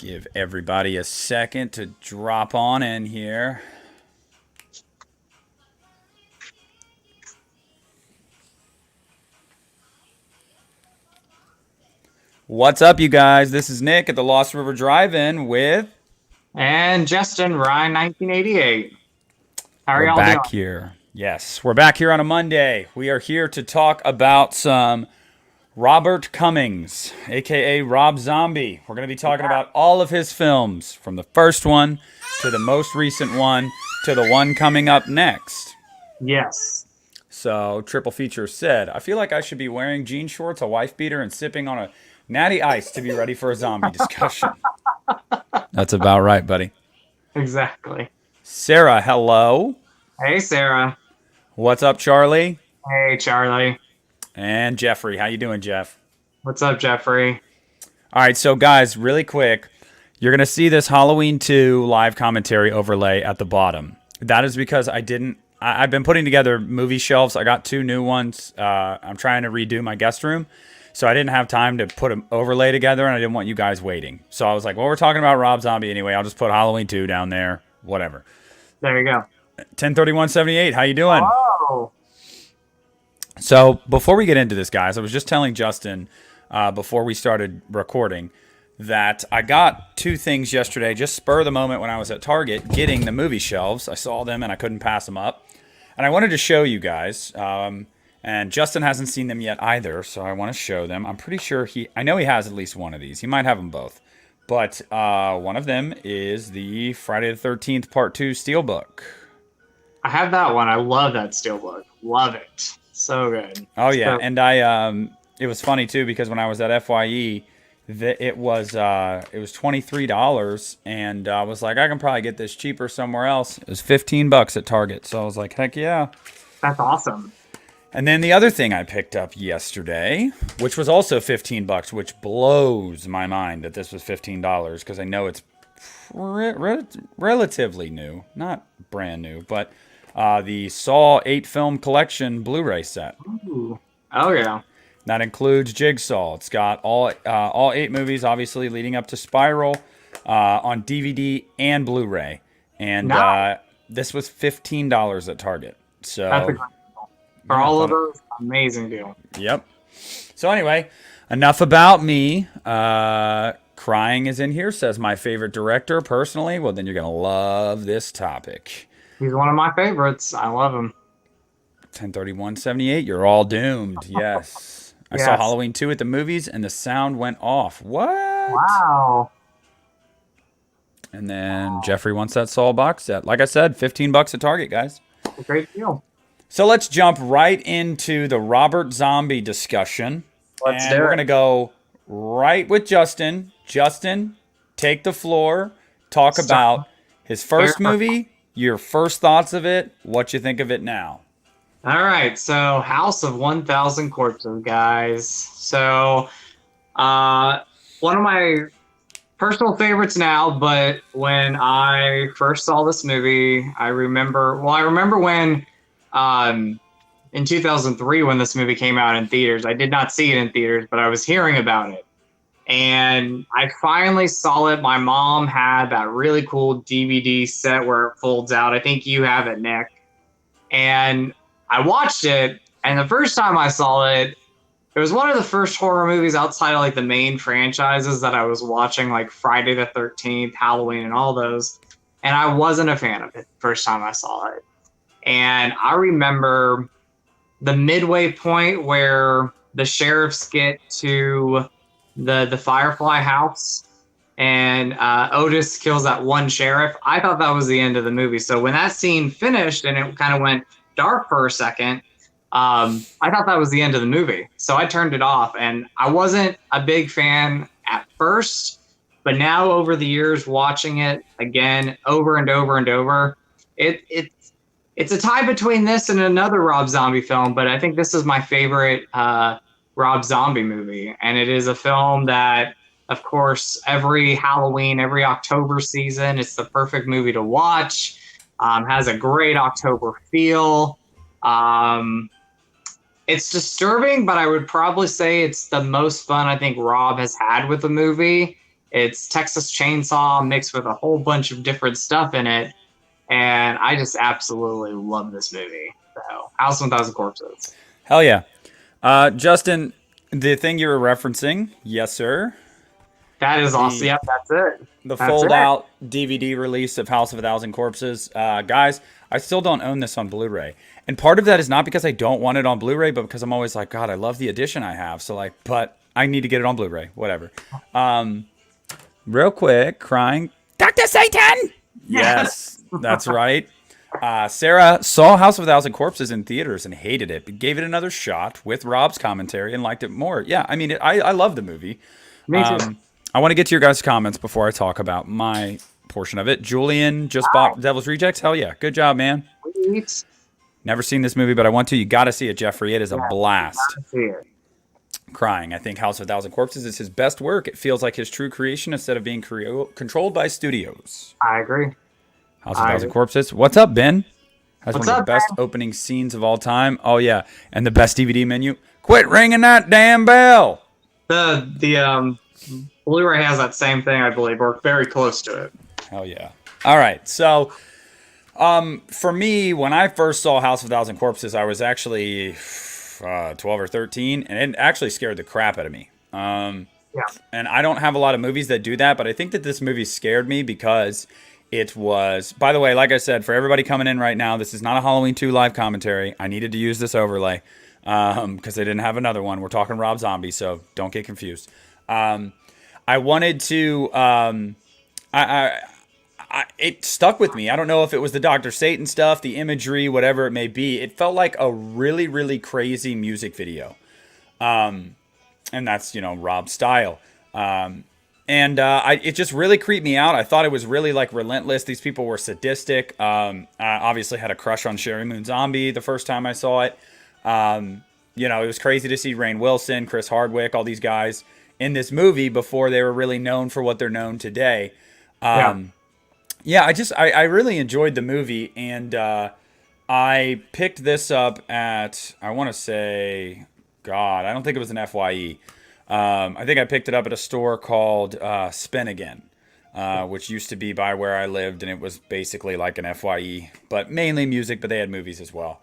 Give everybody a second to drop on in here. What's up, you guys? This is Nick at the Lost River Drive-In with... And Justin, Ryan, 1988. How are We're y'all doing? back here. Yes, we're back here on a Monday. We are here to talk about some Robert Cummings, aka Rob Zombie. We're going to be talking about all of his films, from the first one to the most recent one to the one coming up next. Yes. So, Triple Feature said, I feel like I should be wearing jean shorts, a wife beater, and sipping on a natty ice to be ready for a zombie discussion. That's about right, buddy. Exactly. Sarah, hello. Hey, Sarah. What's up, Charlie? Hey, Charlie. And Jeffrey. How you doing, Jeff? What's up, Jeffrey? All right, so guys, really quick, you're going to see this Halloween 2 live commentary overlay at the bottom. That is because I've been putting together movie shelves. I got 2 new ones. I'm trying to redo my guest room. So I didn't have time to put an overlay together, and I didn't want you guys waiting. So I was like, well, we're talking about Rob Zombie anyway. I'll just put Halloween 2 down there, whatever. There you go. 103178, how you doing? Oh. So before we get into this, guys, I was just telling Justin before we started recording that I got 2 things yesterday, just spur of the moment when I was at Target getting the movie shelves. I saw them and I couldn't pass them up. And I wanted to show you guys. And Justin hasn't seen them yet either, so I want to show them. I'm pretty sure I know he has at least one of these. He might have them both. But one of them is the Friday the 13th Part 2 Steelbook. I have that one. I love that steelbook. Love it. So good. Oh yeah, So, and it was funny too because when I was at FYE, it was $23, and I was like, I can probably get this cheaper somewhere else. It was $15 at Target, so I was like, heck yeah. that's awesome. And then the other thing I picked up yesterday, which was also $15, which blows my mind that this was $15 because I know it's relatively new, not brand new, but the Saw 8 film collection Blu-ray set. Ooh. Oh, yeah. That includes Jigsaw. It's got all 8 movies, obviously leading up to Spiral, on DVD and Blu-ray. And Nice. this was $15 at Target. So That's a great deal. For yeah, I all thought of those, amazing deal. Yep. So anyway, enough about me. Crying is in here, says my favorite director personally. Well, then you're going to love this topic. He's one of my favorites. I love him. 103178, you're all doomed. Yes. I saw Yes. Halloween 2 at the movies and the sound went off. What? Wow. And then Jeffrey wants that Saw box set. Like I said, $15 at Target, guys. A great deal. So let's jump right into the Robert Zombie discussion. Let's And do we're it. going to go right with Justin. Justin, take the floor. Talk about his first movie, your first thoughts of it, what you think of it now. All right, so House of 1,000 Corpses, guys. So, one of my personal favorites now, but when I first saw this movie, I remember when, in 2003, when this movie came out in theaters, I did not see it in theaters, but I was hearing about it. And I finally saw it. My mom had that really cool DVD set where it folds out. I think you have it, Nick. And I watched it, and the first time I saw it, it was one of the first horror movies outside of like the main franchises that I was watching, like Friday the 13th, Halloween, and all those. And I wasn't a fan of it the first time I saw it. And I remember the midway point where the sheriffs get to the Firefly house and Otis kills that one sheriff. I thought that was the end of the movie. So when that scene finished and it kind of went dark for a second, I thought that was the end of the movie. So I turned it off, and I wasn't a big fan at first, but now over the years watching it again over and over and over, it's a tie between this and another Rob Zombie film, but I think this is my favorite Rob Zombie movie. And it is a film that, of course, every Halloween, every October season, it's the perfect movie to watch. Has a great October feel. It's disturbing, but I would probably say it's the most fun I think Rob has had with the movie. It's Texas Chainsaw mixed with a whole bunch of different stuff in it, and I just absolutely love this movie. So, House of 1,000 Corpses. Hell yeah. Justin, the thing you were referencing, yes, sir. That is awesome. The Yep, that's it. the That's fold it. out DVD release of House of a Thousand Corpses. Guys, I still don't own this on Blu-ray. And part of that is not because I don't want it on Blu-ray, but because I'm always like, God, I love the edition I have. So like, but I need to get it on Blu-ray, whatever. Real quick, crying, Dr. Satan! Yes, that's right. Sarah saw House of a Thousand Corpses in theaters and hated it, but gave it another shot with Rob's commentary and liked it more. Yeah, I mean, I love the movie. Me too. I want to get to your guys' comments before I talk about my portion of it. Julian just bought Devil's Rejects. Hell yeah. Good job, man. Sweet. Never seen this movie, but I want to. You got to see it, Jeffrey. It is a blast. See it. Crying. I think House of a Thousand Corpses is his best work. It feels like his true creation instead of being controlled by studios. I agree. House of a Thousand Corpses. What's up, Ben? Has What's one of up, the best Ben? opening scenes of all time. Oh, yeah. And the best DVD menu. Quit ringing that damn bell. The Blu-ray has that same thing, I believe, or very close to it. Hell yeah. All right. So, for me, when I first saw House of a Thousand Corpses, I was actually 12 or 13, and it actually scared the crap out of me. Yeah. And I don't have a lot of movies that do that, but I think that this movie scared me because it was, by the way, like I said, for everybody coming in right now, this is not a Halloween 2 live commentary. I needed to use this overlay because they didn't have another one. We're talking Rob Zombie, so don't get confused. I wanted to, it stuck with me. I don't know if it was the Dr. Satan stuff, the imagery, whatever it may be. It felt like a really, really crazy music video. And that's, Rob's style. It just really creeped me out. I thought it was really like relentless. These people were sadistic. I obviously had a crush on Sherry Moon Zombie the first time I saw it. It was crazy to see Rainn Wilson, Chris Hardwick, all these guys in this movie before they were really known for what they're known today. I really enjoyed the movie, and I picked this up at, I want to say, God, I don't think it was an FYE. I think I picked it up at a store called Spin Again, which used to be by where I lived, and it was basically like an FYE, but mainly music, but they had movies as well.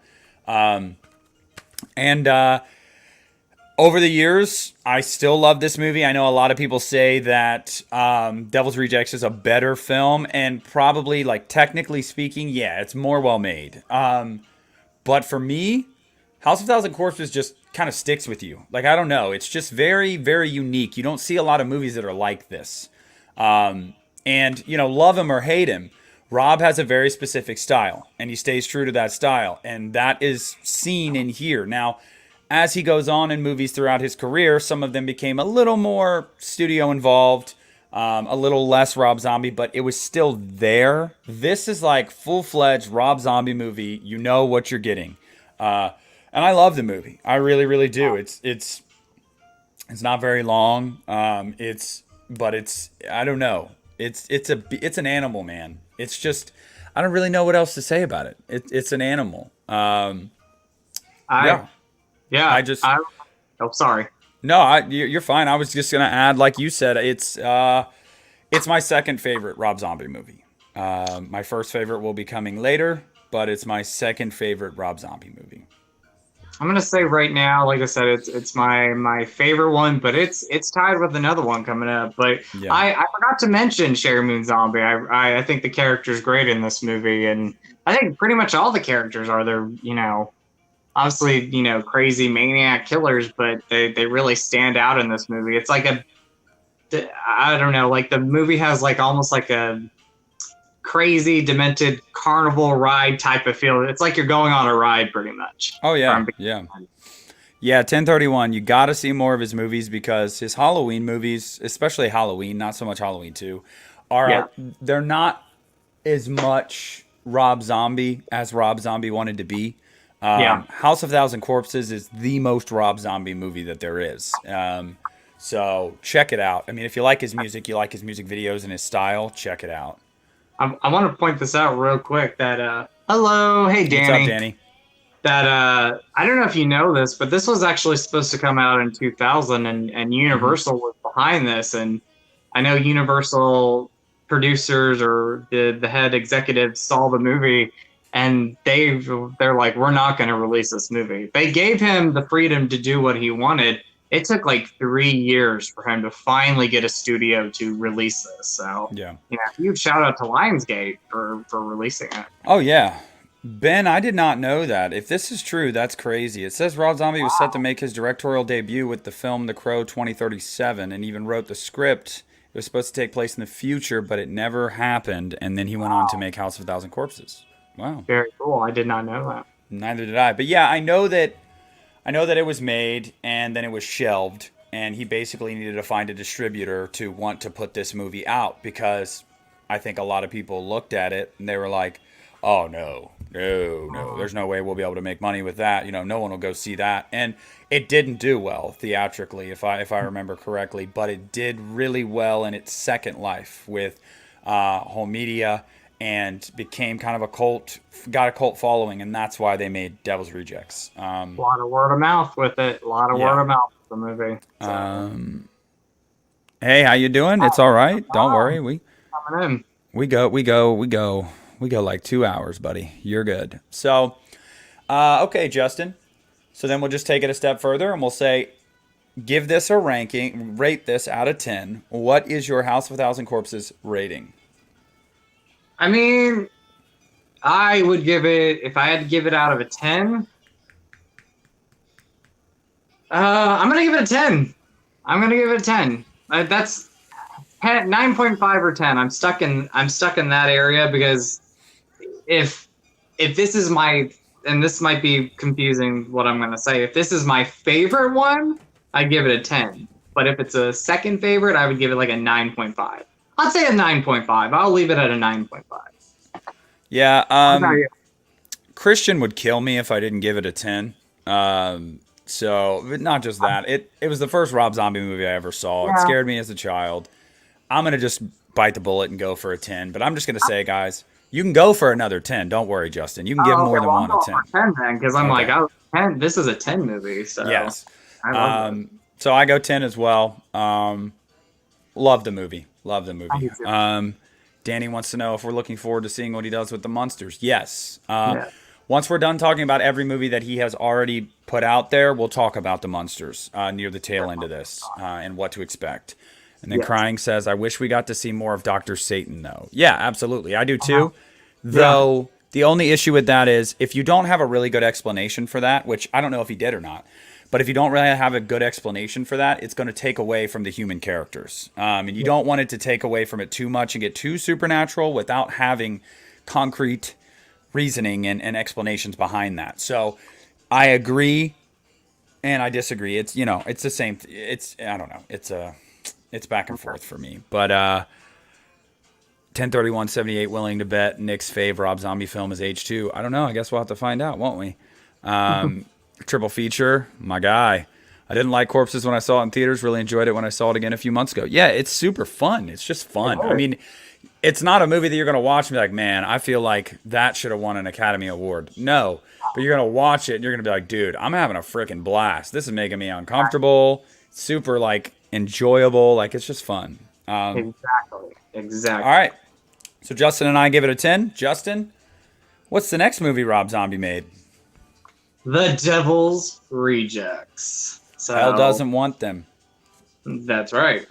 Over the years, I still love this movie. I know a lot of people say that Devil's Rejects is a better film, and probably, like, technically speaking, yeah, it's more well made. But for me, House of a Thousand Corpses just kind of sticks with you. Like, I don't know. It's just very, very unique. You don't see a lot of movies that are like this. Love him or hate him, Rob has a very specific style, and he stays true to that style, and that is seen in here. Now, as he goes on in movies throughout his career, some of them became a little more studio involved, a little less Rob Zombie, but it was still there. This is like full-fledged Rob Zombie movie. You know what you're getting. And I love the movie. I really, really do. It's not very long. I don't know. It's an animal, man. It's just, I don't really know what else to say about it. It's an animal. Yeah. Sorry. No, you're fine. I was just gonna add, like you said, it's my second favorite Rob Zombie movie. My first favorite will be coming later, but it's my second favorite Rob Zombie movie. I'm gonna say right now, like I said, it's my favorite one, but it's tied with another one coming up. But yeah. I forgot to mention Sherry Moon Zombie. I think the character's great in this movie, and I think pretty much all the characters are there. Obviously, crazy maniac killers, but they really stand out in this movie. It's like I don't know, like the movie has like almost like a crazy, demented carnival ride type of feel. It's like you're going on a ride pretty much. Oh, yeah. Yeah. 1031, you got to see more of his movies because his Halloween movies, especially Halloween, not so much Halloween 2, they're not as much Rob Zombie as Rob Zombie wanted to be. House of a Thousand Corpses is the most Rob Zombie movie that there is. So check it out. I mean, if you like his music, you like his music videos and his style, check it out. I want to point this out real quick that, hello, hey, Danny. What's up, Danny? That, I don't know if you know this, but this was actually supposed to come out in 2000 and Universal was behind this. And I know Universal producers or the head executives saw the movie and they're like, we're not going to release this movie. They gave him the freedom to do what he wanted. It took like 3 years for him to finally get a studio to release this. So, Yeah. huge shout out to Lionsgate for releasing it. Oh yeah. Ben, I did not know that. If this is true, that's crazy. It says Rob Zombie was set to make his directorial debut with the film The Crow 2037 and even wrote the script. It was supposed to take place in the future, but it never happened. And then he went on to make House of a Thousand Corpses. Wow. Very cool. I did not know that. Neither did I. But yeah, I know that it was made and then it was shelved, and he basically needed to find a distributor to want to put this movie out because I think a lot of people looked at it and they were like, "Oh no, no, no! There's no way we'll be able to make money with that. No one will go see that." And it didn't do well theatrically, if I remember correctly, but it did really well in its second life with home media and became kind of got a cult following, and that's why they made Devil's Rejects. A lot of word of mouth with it. A lot of Yeah. word of mouth with the movie. So, Hey, how you doing? It's all right. Don't worry. coming in. We go like 2 hours, buddy. You're good. So, okay, Justin. So then we'll just take it a step further and we'll say, give this a ranking, rate this out of 10. What is your House of a Thousand Corpses rating? I mean, I would give it, if I had to give it out of a 10, I'm going to give it a 10. I'm going to give it a 10. That's 9.5 or 10. I'm stuck in that area because if this is my, and this might be confusing what I'm going to say, if this is my favorite one, I'd give it a 10. But if it's a second favorite, I would give it like a 9.5. I'd say a 9.5. I'll leave it at a 9.5. Yeah, How about you? Christian would kill me if I didn't give it a 10. So, but not just that. It was the first Rob Zombie movie I ever saw. It Yeah. scared me as a child. I'm going to just bite the bullet and go for a 10. But I'm just going to say, guys, you can go for another 10. Don't worry, Justin. You can give more than Well, one I'm a 10. going for 10 then, because I'm Okay. like, 10. This is a 10 movie, so Yes. I love it. So I go 10 as well. Love the movie. Love the I movie. do too. Danny wants to know if we're looking forward to seeing what he does with the monsters. Yes. Yeah. Once we're done talking about every movie that he has already put out there, we'll talk about the monsters near the tail end of this and what to expect. And then Yes. Crying says, I wish we got to see more of Dr. Satan, though. Yeah, absolutely. I do too. Though the only issue with that is if you don't have a really good explanation for that, which I don't know if he did or not, but if you don't really have a good explanation for that, it's going to take away from the human characters. And you don't want it to take away from it too much and get too supernatural without having concrete reasoning and explanations behind that. So I agree and I disagree. It's, it's the same. I don't know. It's back and forth for me. But 103178 willing to bet Nick's fave Rob Zombie film is H2. I don't know. I guess we'll have to find out, won't we? Triple feature, my guy. I didn't like Corpses when I saw it in theaters. Really enjoyed it when I saw it again a few months ago. Yeah, it's super fun. It's just fun. I mean, it's not a movie that you're going to watch and be like, man, I feel like that should have won an Academy Award. No, but you're going to watch it and you're going to be like, dude, I'm having a freaking blast. This is making me uncomfortable. Super, enjoyable. It's just fun. Exactly. All right. So Justin and I give it a 10. Justin, what's the next movie Rob Zombie made? The Devil's Rejects. So Hell doesn't want them. that's right.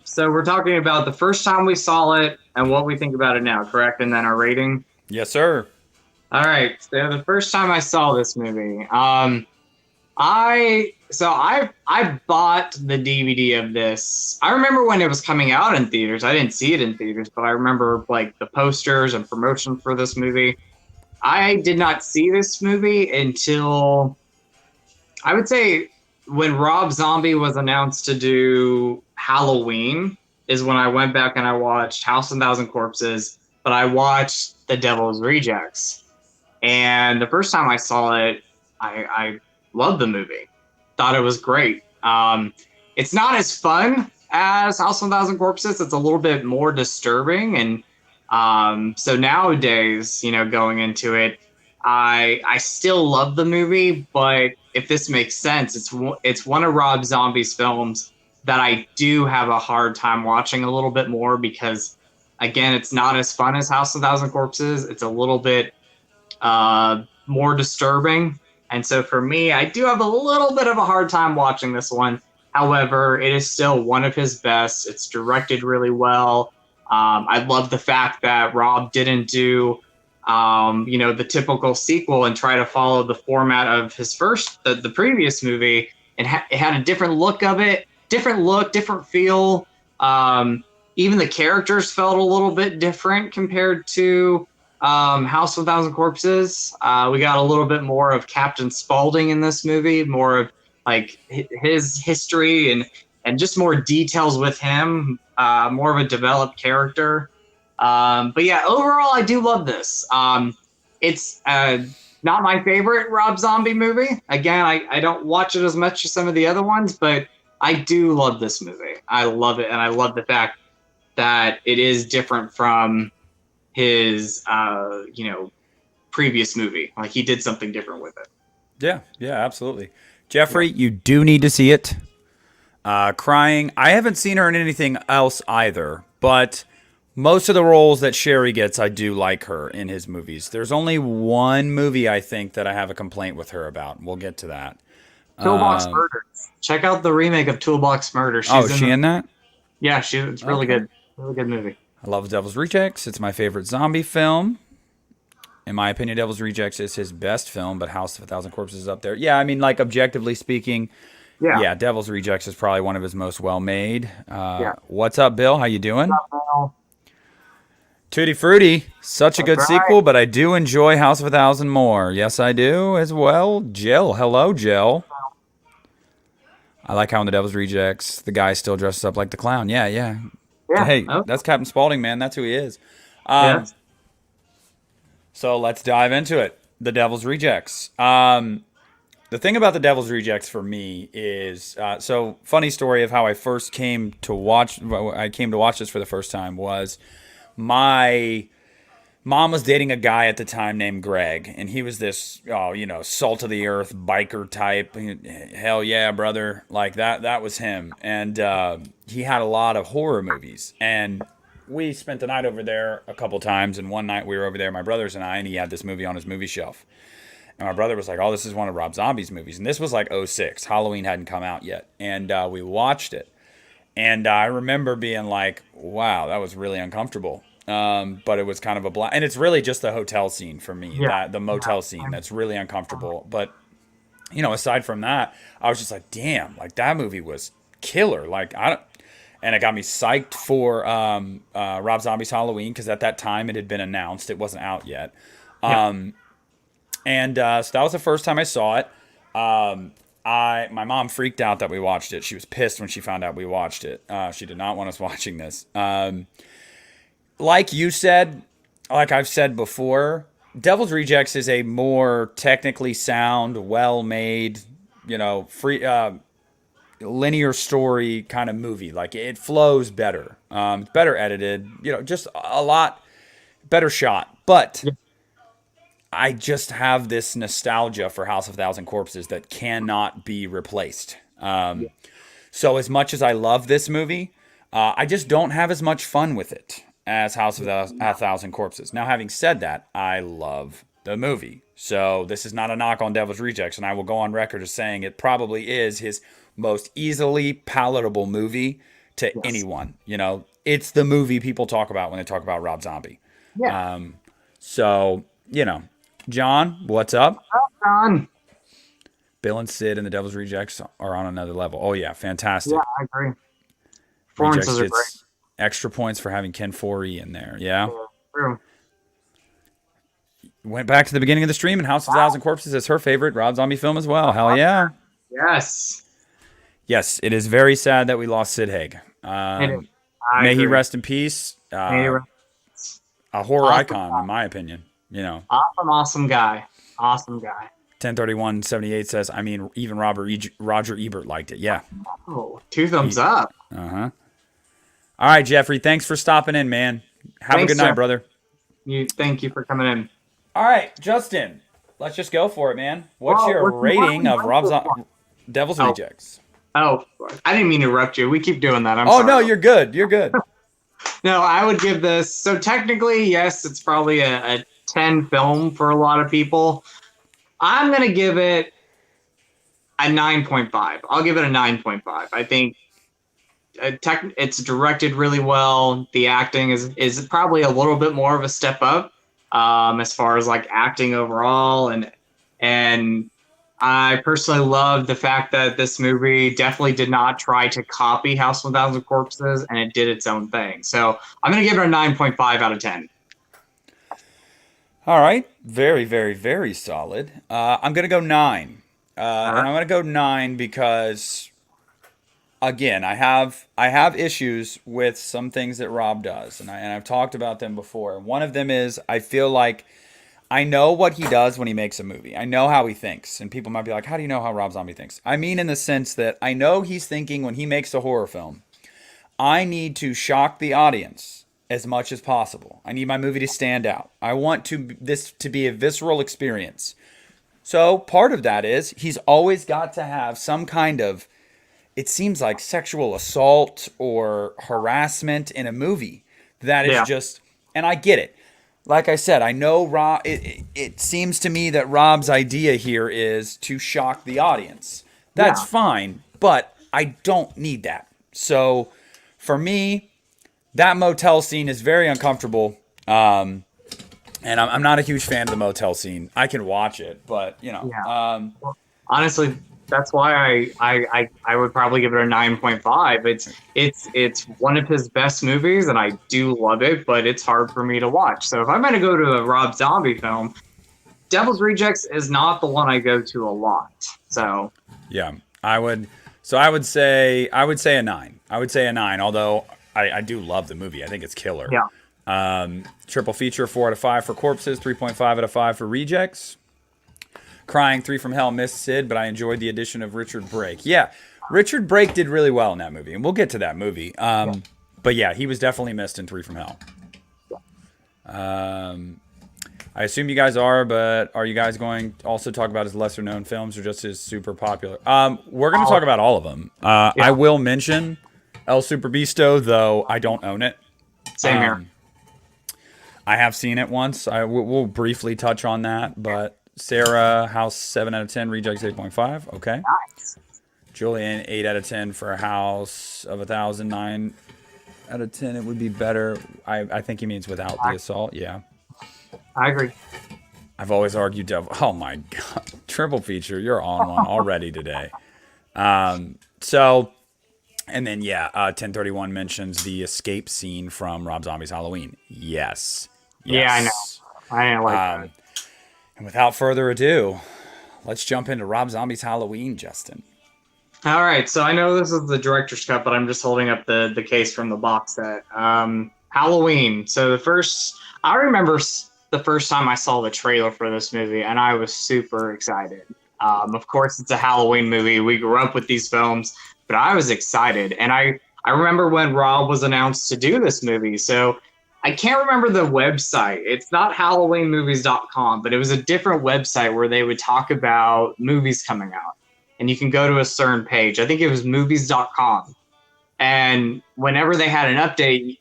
So we're talking about the first time we saw it and what we think about it now, correct? And then our rating. Yes, sir. All right. So the first time I saw this movie, I bought the DVD of this. I remember when it was coming out in theaters. I didn't see it in theaters, but I remember the posters and promotion for this movie. I did not see this movie until I would say when Rob Zombie was announced to do Halloween is when I went back and I watched House of a Thousand Corpses, but I watched The Devil's Rejects. And the first time I saw it, I loved the movie. Thought it was great. It's not as fun as House of a Thousand Corpses. It's a little bit more disturbing. And so nowadays, going into it, I still love the movie, but if this makes sense, it's one of Rob Zombie's films that I do have a hard time watching a little bit more because, again, it's not as fun as House of a Thousand Corpses. It's a little bit more disturbing. And so for me, I do have a little bit of a hard time watching this one. However, it is still one of his best. It's directed really well. I love the fact that Rob didn't do, the typical sequel and try to follow the format of his the previous movie. And it had a different look of it, different look, different feel. Even the characters felt a little bit different compared to House of a Thousand Corpses. We got a little bit more of Captain Spaulding in this movie, more of like his history and just more details with him, more of a developed character. But yeah, overall, I do love this. It's not my favorite Rob Zombie movie. Again, I don't watch it as much as some of the other ones, but I do love this movie. I love it, and I love the fact that it is different from his previous movie. Like he did something different with it. Yeah, yeah, absolutely. Jeffrey, you do need to see it. Crying. I haven't seen her in anything else either, but most of the roles that Sherry gets, I do like her in his movies. There's only one movie I think that I have a complaint with her about. We'll get to that. Toolbox Murders. Check out the remake of Toolbox Murder. Is she in that? Yeah, it's really good. Really good movie. I love Devil's Rejects. It's my favorite zombie film. In my opinion, Devil's Rejects is his best film, but House of a Thousand Corpses is up there. Yeah, I mean, like, objectively speaking, yeah, Devil's Rejects is probably one of his most well-made. What's up, Bill? How you doing? What's up, Bill? Tutti Frutti. Such a good sequel, but I do enjoy House of a Thousand more. Yes, I do as well. Jill. Hello, Jill. I like how in the Devil's Rejects, the guy still dresses up like the clown. Yeah. Hey, that's Captain Spaulding, man. That's who he is. So let's dive into it. The Devil's Rejects. The thing about the Devil's Rejects for me is, so funny story of how I first came to watch this for the first time was my mom was dating a guy at the time named Greg, and he was this, salt of the earth biker type. Hell yeah, brother. Like that was him. And he had a lot of horror movies. And we spent the night over there a couple times, and one night we were over there, my brothers and I, and he had this movie on his movie shelf. And my brother was like, oh, this is one of Rob Zombie's movies. And this was like '06. Halloween hadn't come out yet. And we watched it. And I remember being like, wow, that was really uncomfortable. But it was kind of a blast. And it's really just the hotel scene for me, the motel scene that's really uncomfortable. But, aside from that, I was just like, damn, like that movie was killer. Like, and it got me psyched for Rob Zombie's Halloween because at that time it had been announced. It wasn't out yet. And so that was the first time I saw it. My mom freaked out that we watched it. She was pissed when she found out we watched it. She did not want us watching this. Like you said, like I've said before, Devil's Rejects is a more technically sound, well-made, free linear story kind of movie. Like it flows better. It's better edited, just a lot better shot. But I just have this nostalgia for House of a Thousand Corpses that cannot be replaced. So as much as I love this movie, I just don't have as much fun with it as House of a Thousand Corpses. Now, having said that, I love the movie. So this is not a knock on Devil's Rejects, and I will go on record as saying it probably is his most easily palatable movie to anyone. It's the movie people talk about when they talk about Rob Zombie. John, what's up? What's up, John? Bill and Sid and the Devil's Rejects are on another level. Oh, yeah, fantastic. Yeah, I agree. Performances are great. Extra points for having Ken Foree in there. Yeah. True. Went back to the beginning of the stream, and House of a Thousand Corpses is her favorite Rob Zombie film as well. Hell yeah. Yes. Yes, it is very sad that we lost Sid Haig. May he rest in peace. A horror icon, in my opinion. Awesome guy. Awesome guy. 103178 says, even Roger Ebert liked it. Yeah. Oh, 2 thumbs up. Uh-huh. All right, Jeffrey, thanks for stopping in, man. Have a good night, brother. Thank you for coming in. All right, Justin, let's just go for it, man. What's your rating of Devil's Rejects? Oh, I didn't mean to interrupt you. We keep doing that. I'm Oh no, sorry. you're good. You're good. No, I would give this. So technically, yes, it's probably a 10 film for a lot of people. I'm gonna give it a 9.5. I'll give it a 9.5. I think it's directed really well. The acting is probably a little bit more of a step up as far as like acting overall, and I personally love the fact that this movie definitely did not try to copy House of 1000 Corpses, and it did its own thing. So I'm gonna give it a 9.5 out of 10. All right, very, very, very solid. I'm gonna go 9, All and right. I'm gonna go 9 because again, I have issues with some things that Rob does, and I've talked about them before. One of them is I feel like I know what he does when he makes a movie. I know how he thinks, and people might be like, "How do you know how Rob Zombie thinks?" I mean, in the sense that I know he's thinking when he makes a horror film. I need to shock the audience as much as possible. I need my movie to stand out. I want this to be a visceral experience. So part of that is he's always got to have some kind of, it seems like, sexual assault or harassment in a movie that is Yeah. just, and I get it. Like I said, I know Rob. It seems to me that Rob's idea here is to shock the audience. That's Yeah. fine, but I don't need that. So for me, that motel scene is very uncomfortable. And I'm not a huge fan of the motel scene. I can watch it, but Yeah. Well, honestly, that's why I would probably give it a 9.5. It's one of his best movies, and I do love it, but it's hard for me to watch. So if I'm going to go to a Rob Zombie film, Devil's Rejects is not the one I go to a lot. So yeah, I would. So I would say a 9. I would say a 9. Although I do love the movie. I think it's killer. yeah, Triple feature, 4 out of 5 for Corpses, 3.5 out of 5 for Rejects. Crying, 3 from Hell, missed Sid, but I enjoyed the addition of Richard Brake. Yeah, Richard Brake did really well in that movie, and we'll get to that movie. But yeah, he was definitely missed in 3 from Hell. I assume you guys are, but are you guys going to also talk about his lesser known films or just his super popular? We're going to talk about all of them. I yeah, will mention El Superbeasto, though I don't own it. same here. I have seen it once. We'll briefly touch on that, but Sarah, House 7 out of 10, Rejects 8.5. Okay. Nice. Julian, 8 out of 10 for a House of 1,000, 9 out of 10. It would be better. I think he means without the assault. Yeah. I agree. I've always argued Devil. Oh my God. Triple feature. You're on one already today. So, and then, yeah, 1031 mentions the escape scene from Rob Zombie's Halloween. Yes. Yeah, I know. Yes. I didn't like that. And without further ado, let's jump into Rob Zombie's Halloween, Justin. All right, so I know this is the director's cut, but I'm just holding up the case from the box set. Halloween. So I remember the first time I saw the trailer for this movie, and I was super excited. Of course, it's a Halloween movie. We grew up with these films, but I was excited, and I remember when Rob was announced to do this movie. So I can't remember the website. It's not HalloweenMovies.com, but it was a different website where they would talk about movies coming out. And you can go to a certain page. I think it was movies.com. And whenever they had an update,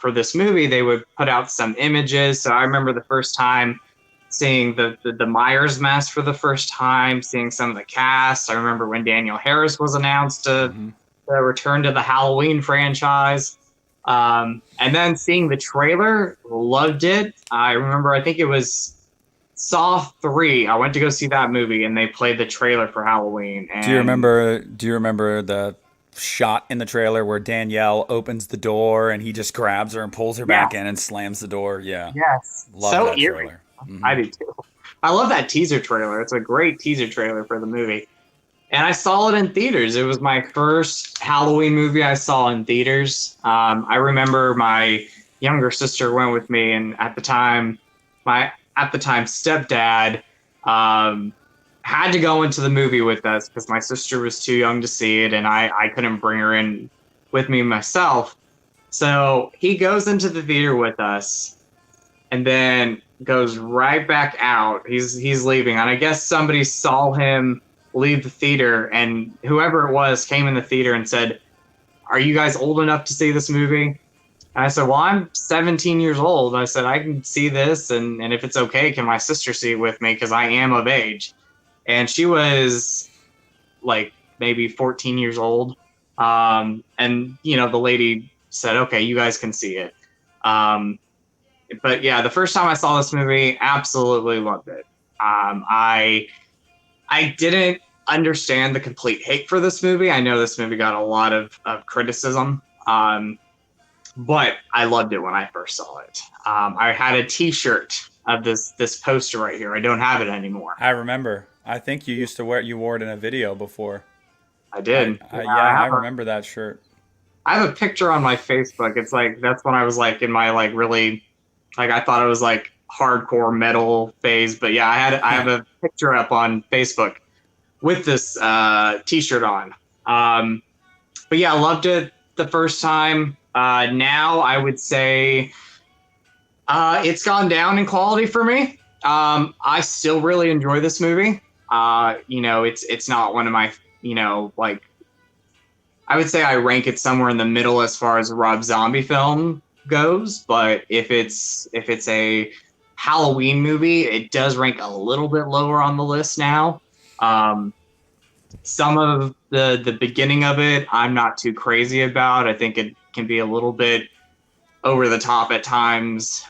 for this movie, they would put out some images. So I remember the first time seeing the Myers mask for the first time, seeing some of the cast. I remember when Daniel Harris was announced to return to the Halloween franchise. And then seeing the trailer, loved it. I remember, I think it was Saw 3. I went to go see that movie, and they played the trailer for Halloween. And Do you remember the shot in the trailer where Danielle opens the door and he just grabs her and pulls her back in and slams the door? Yeah. Yes, Love so that eerie. trailer. I do too. I love that teaser trailer. It's a great teaser trailer for the movie. And I saw it in theaters. It was my first Halloween movie I saw in theaters. I remember my younger sister went with me, and at the time stepdad had to go into the movie with us because my sister was too young to see it, and I couldn't bring her in with me myself. So he goes into the theater with us, and then goes right back out. He's leaving, and I guess somebody saw him leave the theater, and whoever it was came in the theater and said, "Are you guys old enough to see this movie?" And I said, "Well, I'm 17 years old." I said, "I can see this, and if it's okay, can my sister see it with me? Because I am of age." And she was like maybe 14 years old. And, the lady said, "Okay, you guys can see it." But yeah, the first time I saw this movie, absolutely loved it. I didn't understand the complete hate for this movie. I know this movie got a lot of criticism. But I loved it when I first saw it. I had a T-shirt of this poster right here. I don't have it anymore. I remember. I think you used to wear. You wore it in a video before. I did. I remember that shirt. I have a picture on my Facebook. It's like that's when I was like in my like really like I thought it was like hardcore metal phase. But yeah, I have a picture up on Facebook with this T-shirt on. But yeah, I loved it the first time. Now I would say it's gone down in quality for me. I still really enjoy this movie. It's not one of my, like I would say I rank it somewhere in the middle as far as a Rob Zombie film goes. But if it's a Halloween movie, it does rank a little bit lower on the list now. Some of the beginning of it, I'm not too crazy about. I think it can be a little bit over the top at times.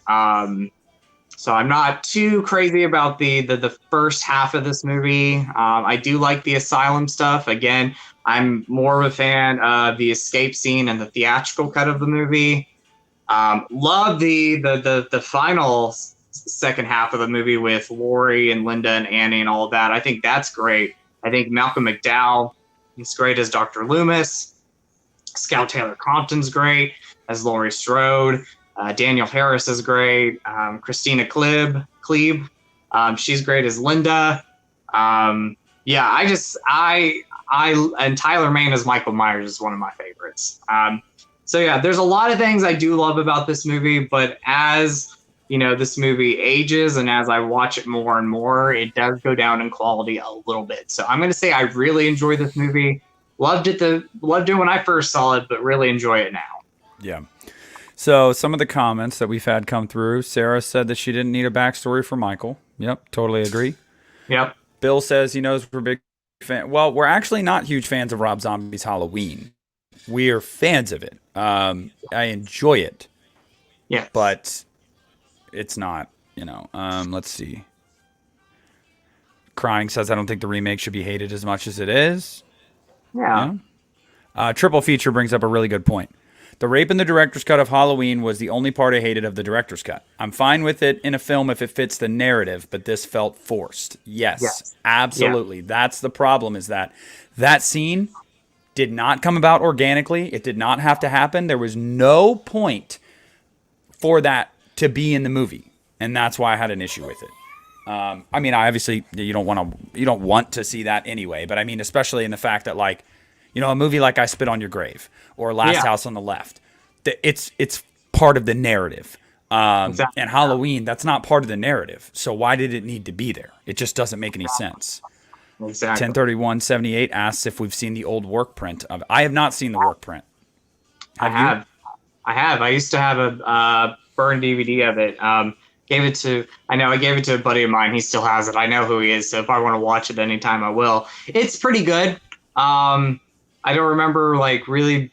So I'm not too crazy about the first half of this movie. I do like the asylum stuff. Again, I'm more of a fan of the escape scene and the theatrical cut of the movie. Love the final second half of the movie with Laurie and Linda and Annie and all of that. I think that's great. I think Malcolm McDowell is great as Dr. Loomis. Scout Taylor Compton's great as Laurie Strode. Daniel Harris is great. Christina Klebe, she's great as Linda. And Tyler Mane as Michael Myers is one of my favorites. So yeah, there's a lot of things I do love about this movie, but as this movie ages and as I watch it more and more, it does go down in quality a little bit. So I'm going to say I really enjoy this movie. Loved it when I first saw it, but really enjoy it now. Yeah. So some of the comments that we've had come through, Sarah said that she didn't need a backstory for Michael. Yep, totally agree. Yep. Bill says he knows we're big fan. Well, we're actually not huge fans of Rob Zombie's Halloween. We are fans of it. I enjoy it. Yeah. But it's not, let's see. Crying says, I don't think the remake should be hated as much as it is. Yeah. Triple Feature brings up a really good point. The rape in the director's cut of Halloween was the only part I hated of the director's cut. I'm fine with it in a film if it fits the narrative, but this felt forced. Yes. Absolutely. Yeah. That's the problem, is that scene did not come about organically. It did not have to happen. There was no point for that to be in the movie, and that's why I had an issue with it. Obviously you don't want to see that anyway, but I mean, especially in the fact that a movie like I Spit on Your Grave or Last House on the Left, it's part of the narrative. Exactly. And Halloween, that's not part of the narrative. So why did it need to be there? It just doesn't make any sense. Exactly. 103178 asks if we've seen the old work print of it. I have not seen the work print. I have. I used to have a burned DVD of it. I gave it to a buddy of mine. He still has it. I know who he is. So if I want to watch it anytime, I will. It's pretty good. I don't remember really.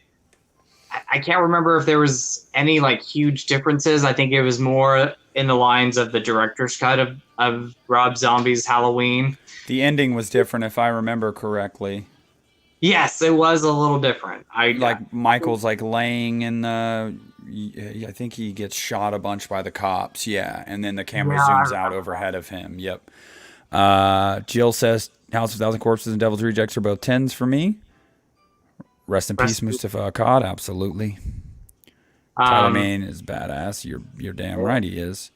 I can't remember if there was any huge differences. I think it was more in the lines of the director's cut of Rob Zombie's Halloween. The ending was different, if I remember correctly. Yes, it was a little different. Michael's laying in the. I think he gets shot a bunch by the cops. Yeah, and then the camera zooms out overhead of him. Yep. Jill says House of 1,000 Corpses and Devil's Rejects are both 10s for me. Rest in peace, Mustafa Akkad. Absolutely. Tyler Mane is badass. You're damn right he is.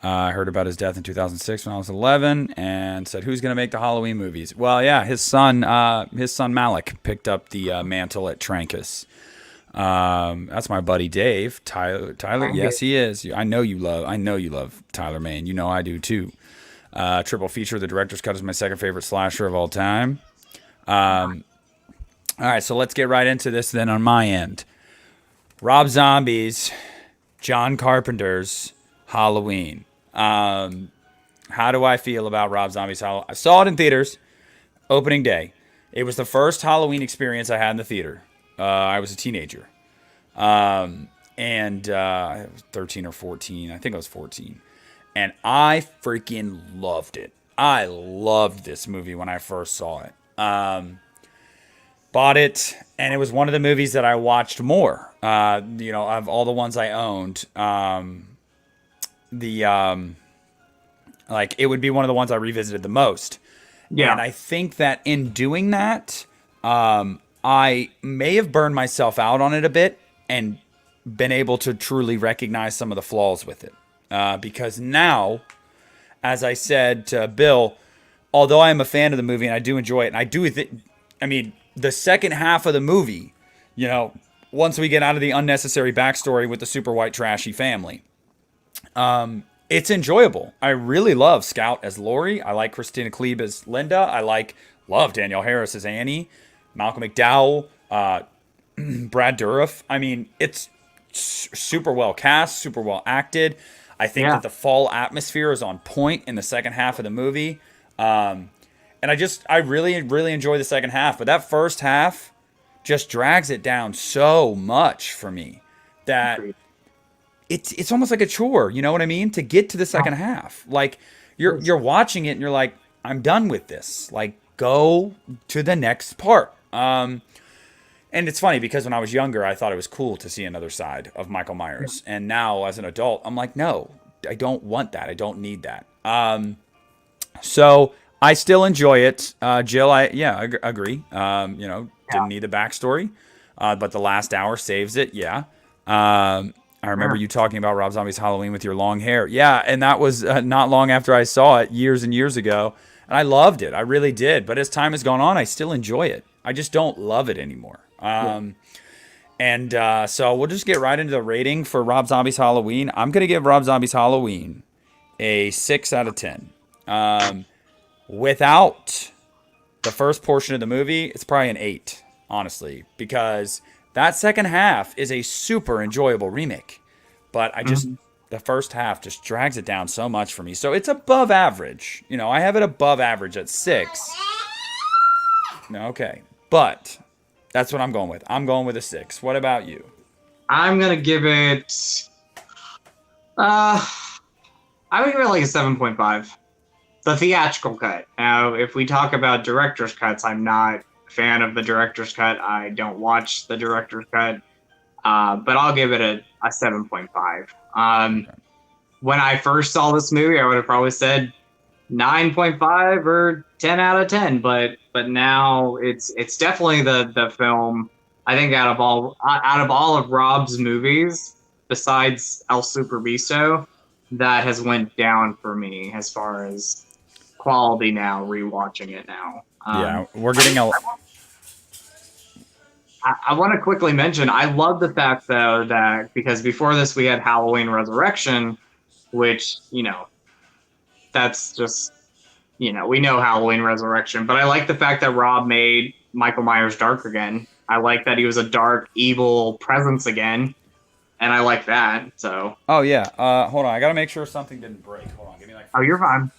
I heard about his death in 2006 when I was 11, and said, "Who's going to make the Halloween movies?" Well, yeah, his son Malik picked up the mantle at Trancas. That's my buddy Dave. Tyler, yes, he is. I know you love Tyler Mane. I do too. Triple feature. The director's cut is my second favorite slasher of all time. All right, so let's get right into this then on my end. Rob Zombie's, John Carpenter's Halloween. How do I feel about Rob Zombie's Halloween? I saw it in theaters, opening day. It was the first Halloween experience I had in the theater. I was a teenager. And I was 13 or 14. I think I was 14. And I freaking loved it. I loved this movie when I first saw it. Bought it, and it was one of the movies that I watched more. Of all the ones I owned, it would be one of the ones I revisited the most. Yeah. And I think that in doing that, I may have burned myself out on it a bit and been able to truly recognize some of the flaws with it. Because now, as I said to Bill, although I am a fan of the movie and I do enjoy it, and the second half of the movie, once we get out of the unnecessary backstory with the super white trashy family, it's enjoyable. I really love Scout as Laurie. I like Christina Klebe as Linda. Love Danielle Harris as Annie. Malcolm McDowell. Brad Dourif. It's super well cast, super well acted. I think that the fall atmosphere is on point in the second half of the movie. And I really, really enjoy the second half. But that first half just drags it down so much for me that it's almost like a chore, you know what I mean? To get to the second half. Like you're watching it and you're like, I'm done with this. Like, go to the next part. And it's funny because when I was younger, I thought it was cool to see another side of Michael Myers. And now as an adult, I'm like, no, I don't want that. I don't need that. So I still enjoy it. Jill, I agree. Didn't need the backstory, but the last hour saves it. Yeah. I remember you talking about Rob Zombie's Halloween with your long hair. Yeah, and that was not long after I saw it years and years ago. And I loved it. I really did. But as time has gone on, I still enjoy it. I just don't love it anymore. So we'll just get right into the rating for Rob Zombie's Halloween. I'm going to give Rob Zombie's Halloween a 6 out of 10. Without the first portion of the movie, it's probably an 8, honestly, because that second half is a super enjoyable remake. But the first half just drags it down so much for me. So it's above average. I have it above average at 6. Okay. But that's what I'm going with. I'm going with a 6. What about you? I'm going to give it... I would give it like a 7.5. The theatrical cut. Now, if we talk about director's cuts, I'm not a fan of the director's cut. I don't watch the director's cut. But I'll give it a 7.5. When I first saw this movie, I would have probably said 9.5 or 10 out of 10. But now it's definitely the film. I think out of all of Rob's movies, besides El Superbeasto, that has went down for me as far as quality now, rewatching it now. We're getting a... I want to quickly mention, I love the fact, though, that because before this we had Halloween Resurrection, which, that's just, we know Halloween Resurrection, but I like the fact that Rob made Michael Myers dark again. I like that he was a dark, evil presence again, and I like that, so. Oh, yeah. Hold on. I got to make sure something didn't break. Hold on. Give me like... Oh, you're fine.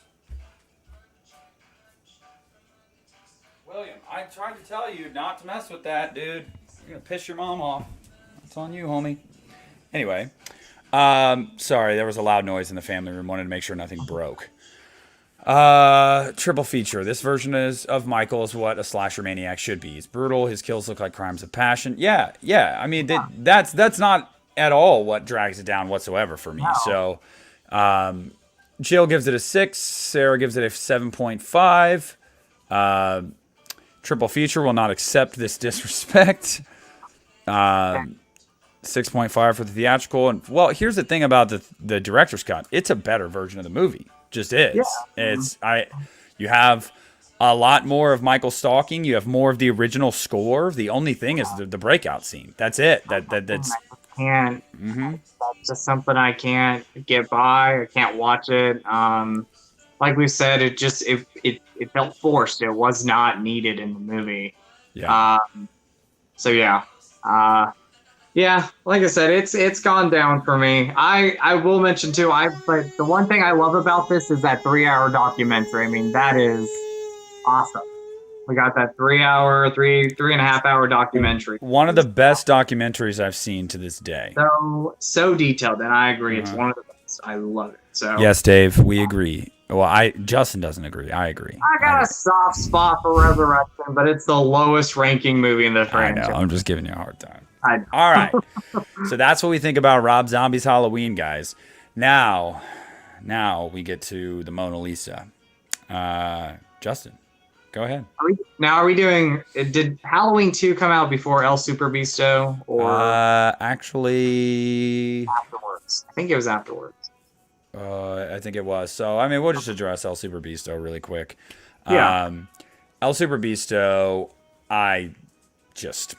William, I tried to tell you not to mess with that, dude. You're going to piss your mom off. It's on you, homie. Anyway. Sorry, there was a loud noise in the family room. Wanted to make sure nothing broke. Triple feature. This version of Michael is what a slasher maniac should be. He's brutal. His kills look like crimes of passion. Yeah. I mean, that's not at all what drags it down whatsoever for me. No. So, Jill gives it a 6. Sarah gives it a 7.5. Triple feature will not accept this disrespect. 6.5 for the theatrical. And well, here's the thing about the director's cut. It's a better version of the movie. Just is. Yeah. You have a lot more of Michael stalking. You have more of the original score. The only thing is the breakout scene. That's it. That's can't. That's just something I can't get by. I can't watch it. like we said, it felt forced. It was not needed in the movie. Yeah. Uh, so yeah, uh, yeah. Like I said, it's gone down for me. I will mention too. But the one thing I love about this is that 3 hour documentary. I mean, that is awesome. We got that 3 hour, three and a half hour documentary. One of the best documentaries I've seen to this day. So detailed, and I agree. It's Uh-huh. one of the best. I love it. So Yes, Dave, we agree. Well, Justin doesn't agree. I agree. I got a soft spot for Resurrection, but it's the lowest ranking movie in the I know. franchise. I'm just giving you a hard time. I All right. So that's what we think about Rob Zombie's Halloween, guys. Now we get to the Mona Lisa. Justin, go ahead. Now, are we doing? Did Halloween 2 come out before El Superbeasto or Actually, afterwards? I think it was afterwards. I think it was. So, I mean, we'll just address El Super Beasto really quick. Yeah. El Super Beasto, I just,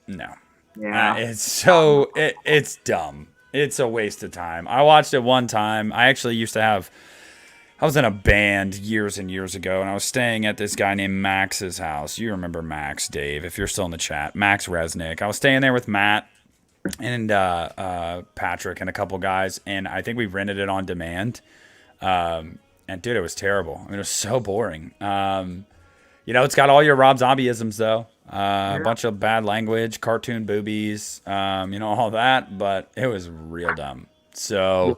no. Yeah. It's dumb. It's a waste of time. I watched it one time. I was in a band years and years ago, and I was staying at this guy named Max's house. You remember Max, Dave, if you're still in the chat. Max Resnick. I was staying there with Matt and Patrick and a couple guys, and I think we rented it on demand. And dude, it was terrible. I mean, it was so boring. It's got all your Rob Zombie-isms though. A bunch of bad language, cartoon boobies, all that. But it was real dumb. So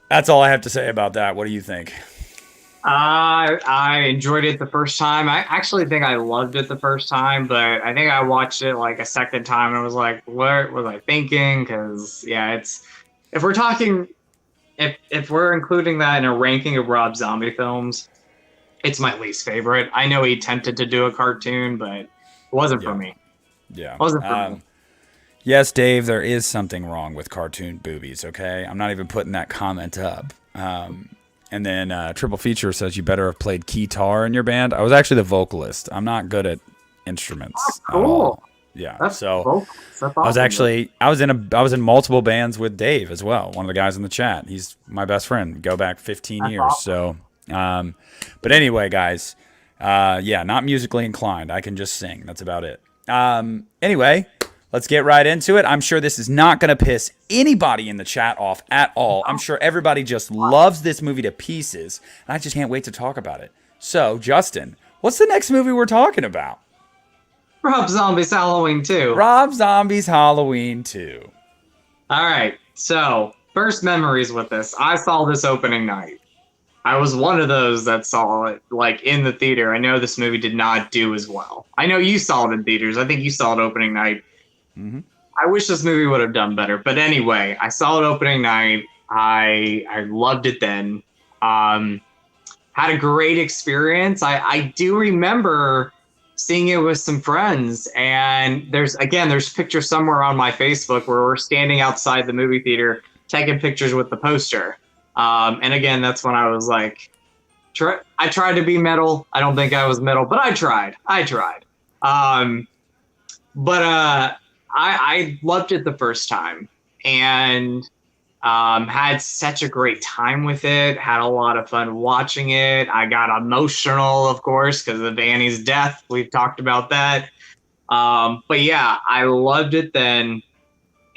that's all I have to say about that. What do you think? I enjoyed it the first time. I actually think I loved it the first time, but I think I watched it like a second time and was like, what was I thinking? Because yeah, if we're talking, if we're including that in a ranking of Rob Zombie films, it's my least favorite. I know he attempted to do a cartoon, but it wasn't for me. Yeah. It wasn't for me. Yes, Dave, there is something wrong with cartoon boobies, okay? I'm not even putting that comment up. And then Triple Feature says you better have played guitar in your band. I was actually the vocalist. I'm not good at instruments at all. Yeah. That's awesome. I was in multiple bands with Dave as well. One of the guys in the chat. He's my best friend. We go back 15 years. Awesome. So, but anyway, guys, not musically inclined. I can just sing. That's about it. Anyway, let's get right into it. I'm sure this is not going to piss anybody in the chat off at all. I'm sure everybody just loves this movie to pieces, and I just can't wait to talk about it. So, Justin, what's the next movie we're talking about? Rob Zombie's Halloween 2. Rob Zombie's Halloween 2. All right. So, first memories with this. I saw this opening night. I was one of those that saw it like in the theater. I know this movie did not do as well. I know you saw it in theaters. I think you saw it opening night. Mm-hmm. I wish this movie would have done better. But anyway, I saw it opening night. I loved it then. Had a great experience. I do remember seeing it with some friends, and there's pictures somewhere on my Facebook where we're standing outside the movie theater taking pictures with the poster. And again, that's when I was like, I tried to be metal. I don't think I was metal, but I tried. I loved it the first time, and had such a great time with it. Had a lot of fun watching it. I got emotional, of course, because of Annie's death. We've talked about that. But yeah, I loved it then,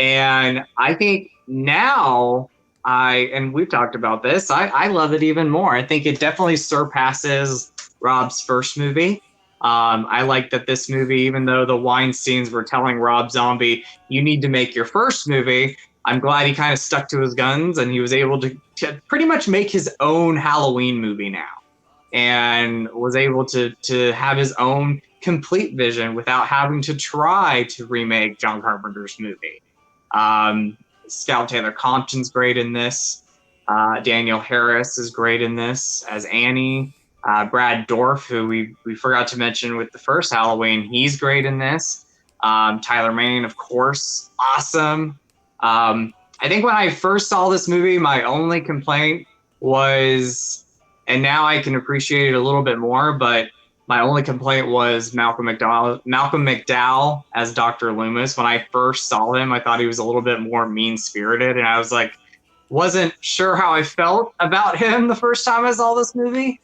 and I think now and we've talked about this. I love it even more. I think it definitely surpasses Rob's first movie. I like that this movie, even though the Weinsteins were telling Rob Zombie, you need to make your first movie, I'm glad he kind of stuck to his guns and he was able to pretty much make his own Halloween movie now, and was able to have his own complete vision without having to try to remake John Carpenter's movie. Scout Taylor Compton's great in this. Danielle Harris is great in this as Annie. Brad Dourif, who we forgot to mention with the first Halloween, he's great in this. Tyler Mane, of course, awesome. I think when I first saw this movie, my only complaint was, and now I can appreciate it a little bit more, but my only complaint was Malcolm McDowell as Dr. Loomis. When I first saw him, I thought he was a little bit more mean-spirited, and I was like, wasn't sure how I felt about him the first time I saw this movie.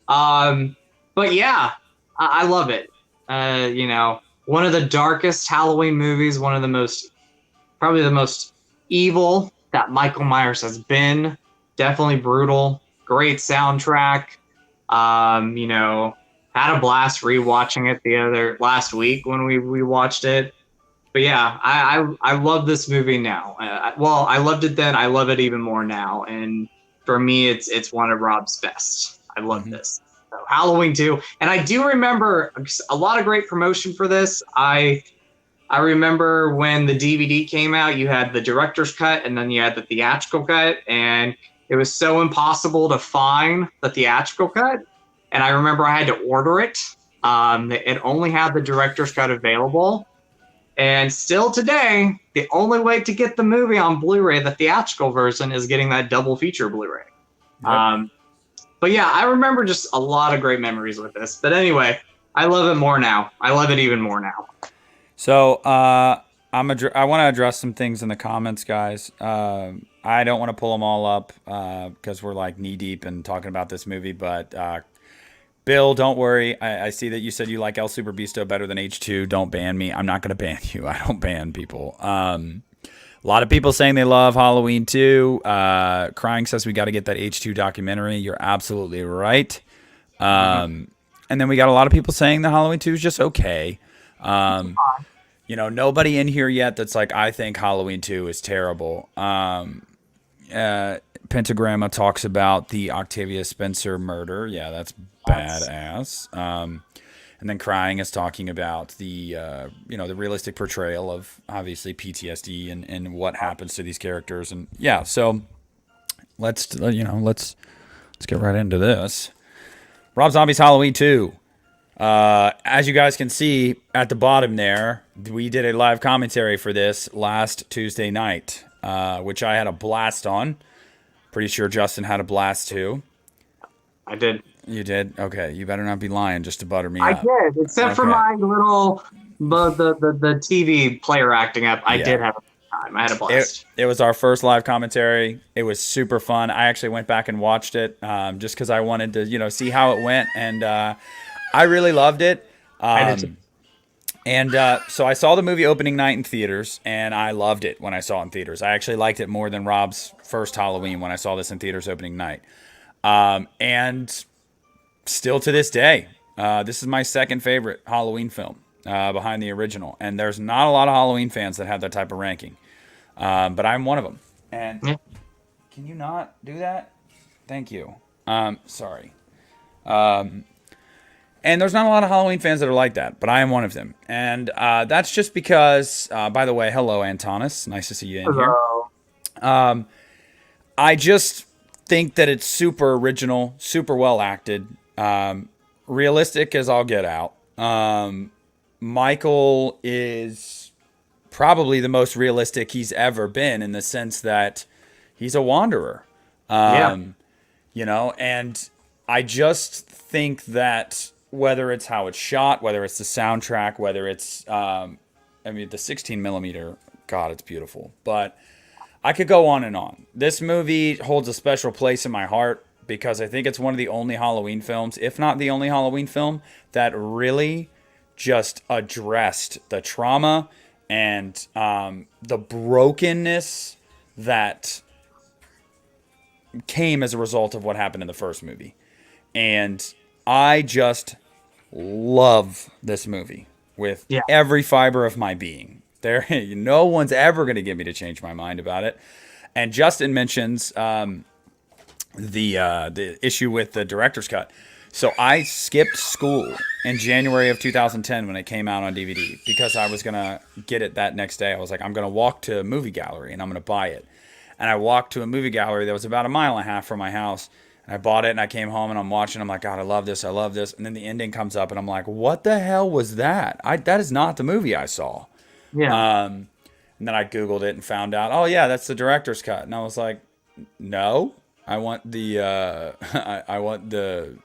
Um, but yeah, I love it. One of the darkest Halloween movies, one of the most, probably the most evil that Michael Myers has been. Definitely brutal. Great soundtrack. You know, had a blast rewatching it the other last week when we watched it. But yeah, I love this movie now. Well, I loved it then. I love it even more now. And for me, it's one of Rob's best. I love Hmm. this. So, Halloween 2. And I do remember a lot of great promotion for this. I remember when the DVD came out, you had the director's cut and then you had the theatrical cut, and it was so impossible to find the theatrical cut. And I remember I had to order it. It only had the director's cut available. And still today, the only way to get the movie on Blu-ray, the theatrical version, is getting that double feature Blu-ray. Yep. But yeah, I remember just a lot of great memories with this. But anyway, I love it more now. I love it even more now. So I want to address some things in the comments, guys. I don't want to pull them all up because we're like knee deep in talking about this movie. But Bill, don't worry. I see that you said you like El Superbeasto better than H2. Don't ban me. I'm not going to ban you. I don't ban people. A lot of people saying they love Halloween 2. Crying says we got to get that H2 documentary. You're absolutely right. And then we got a lot of people saying the Halloween 2 is just okay. Nobody in here yet that's like, I think Halloween 2 is terrible. Pentagramma talks about the Octavia Spencer murder. Yeah, that's badass. And then Crying is talking about the realistic portrayal of obviously PTSD and what happens to these characters. And yeah, so let's get right into this. Rob Zombie's Halloween 2. As you guys can see at the bottom there, we did a live commentary for this last Tuesday night, which I had a blast on. Pretty sure Justin had a blast too. I did. You did? Okay. You better not be lying just to butter me I up. did, except for Okay. my little the TV player acting up. I Yeah. did have a good time. I had a blast. It was our first live commentary. It was super fun. I actually went back and watched it just because I wanted to, see how it went. And I really loved it. I did too. And so I saw the movie opening night in theaters, and I loved it when I saw it in theaters. I actually liked it more than Rob's first Halloween when I saw this in theaters opening night. And still to this day, this is my second favorite Halloween film behind the original. And there's not a lot of Halloween fans that have that type of ranking. But I'm one of them. And Yeah. can you not do that? Thank you. Sorry. And there's not a lot of Halloween fans that are like that, but I am one of them. And that's just because, by the way, hello, Antonis. Nice to see you in here. Hello. I just think that it's super original, super well acted, realistic as all get out. Michael is probably the most realistic he's ever been in the sense that he's a wanderer. Yeah. And I just think that whether it's how it's shot, whether it's the soundtrack, whether it's, the 16 millimeter, God, it's beautiful. But I could go on and on. This movie holds a special place in my heart because I think it's one of the only Halloween films, if not the only Halloween film, that really just addressed the trauma and the brokenness that came as a result of what happened in the first movie. And I just love this movie with every fiber of my being. No one's ever going to get me to change my mind about it. And Justin mentions the issue with the director's cut. So I skipped school in January of 2010 when it came out on DVD because I was going to get it that next day. I was like, I'm going to walk to a movie gallery and I'm going to buy it. And I walked to a movie gallery that was about a mile and a half from my house. And I bought it and I came home and I'm watching. I'm like, God, I love this. I love this. And then the ending comes up and I'm like, what the hell was that? That is not the movie I saw. Yeah. And then I Googled it and found out, oh yeah, that's the director's cut. And I was like, no, I want the I want the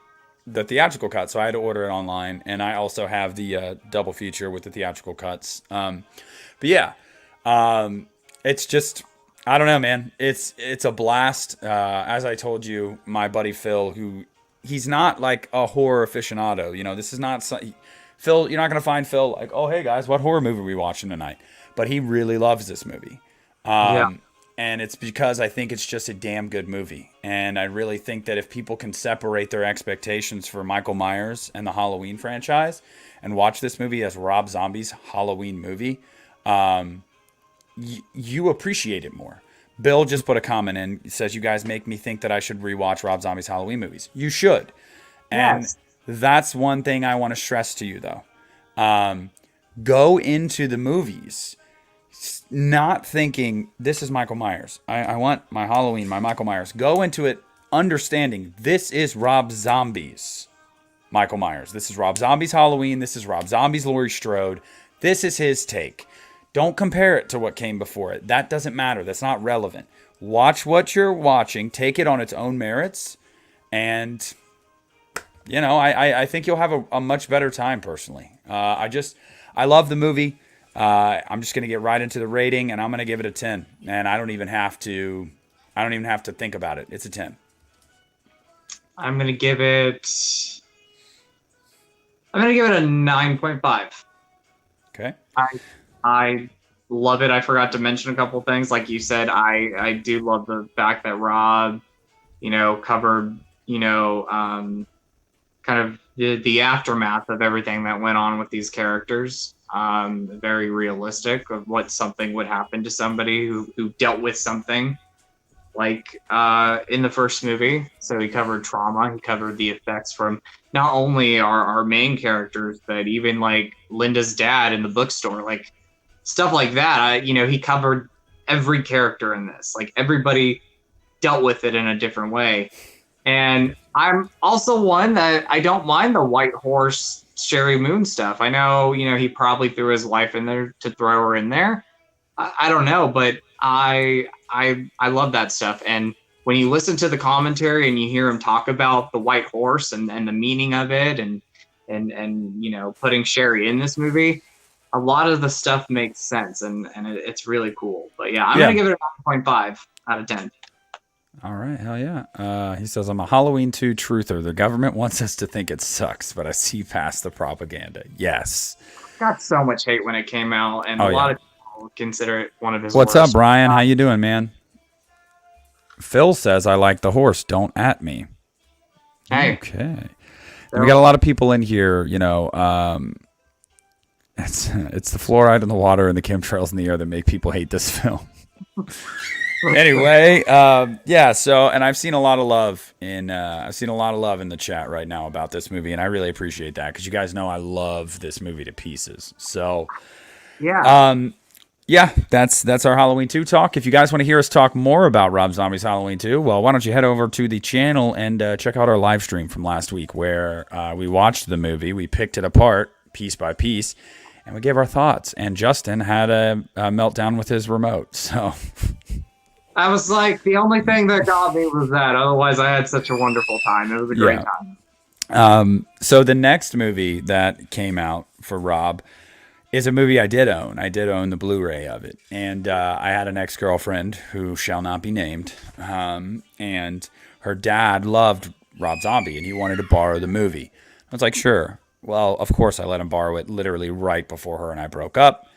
theatrical cut. So I had to order it online, and I also have the double feature with the theatrical cuts. But yeah, it's just I don't know, man. It's a blast. As I told you, my buddy Phil, who he's not like a horror aficionado. This is not Phil. You're not gonna find Phil like, oh hey guys, what horror movie are we watching tonight? But he really loves this movie, Yeah. and it's because I think it's just a damn good movie. And I really think that if people can separate their expectations for Michael Myers and the Halloween franchise and watch this movie as Rob Zombie's Halloween movie, you appreciate it more. Bill just put a comment in. Says, you guys make me think that I should rewatch Rob Zombie's Halloween movies. You should. And Yes. that's one thing I want to stress to you, though. Go into the movies not thinking, this is Michael Myers. I want my Halloween, my Michael Myers. Go into it understanding this is Rob Zombie's Michael Myers. This is Rob Zombie's Halloween. This is Rob Zombie's Laurie Strode. This is his take. Don't compare it to what came before it. That doesn't matter. That's not relevant. Watch what you're watching. Take it on its own merits. And, I think you'll have a much better time personally. I love the movie. I'm just going to get right into the rating, and I'm going to give it a 10. And I don't even have to think about it. It's a 10. I'm gonna give it. I'm gonna give it a 9.5. Okay. I love it. I forgot to mention a couple things. Like you said, I do love the fact that Rob, covered, kind of the aftermath of everything that went on with these characters. Very realistic of what something would happen to somebody who dealt with something like in the first movie. So he covered trauma. He covered the effects from not only our main characters, but even like Linda's dad in the bookstore, like stuff like that. He covered every character in this. Like everybody dealt with it in a different way. And I'm also one that I don't mind the white horse Sherry Moon stuff. I know, he probably threw his wife in there to throw her in there. I don't know, but I love that stuff. And when you listen to the commentary and you hear him talk about the white horse and the meaning of it and putting Sherry in this movie, a lot of the stuff makes sense and it's really cool. But yeah, I'm gonna give it a 9.5 out of 10. All right, hell yeah. He says, I'm a Halloween 2 truther. The government wants us to think it sucks, but I see past the propaganda. Yes. Got so much hate when it came out, and a lot of people consider it one of his What's worst. up, Brian? How you doing, man? Phil says, I like the horse. Don't at me. Hey. Okay. And we got a lot of people in here, it's the fluoride in the water and the chemtrails in the air that make people hate this film. Anyway, so, and I've seen a lot of love in the chat right now about this movie, and I really appreciate that because you guys know I love this movie to pieces. So, that's our Halloween 2 talk. If you guys want to hear us talk more about Rob Zombie's Halloween 2, well, why don't you head over to the channel and check out our live stream from last week where we watched the movie, we picked it apart piece by piece, and we gave our thoughts. And Justin had a meltdown with his remote, so... I was like, the only thing that got me was that. Otherwise, I had such a wonderful time. It was a great time. So the next movie that came out for Rob is a movie I did own. I did own the Blu-ray of it. And I had an ex-girlfriend who shall not be named. And her dad loved Rob Zombie, and he wanted to borrow the movie. I was like, sure. Well, of course, I let him borrow it literally right before her and I broke up.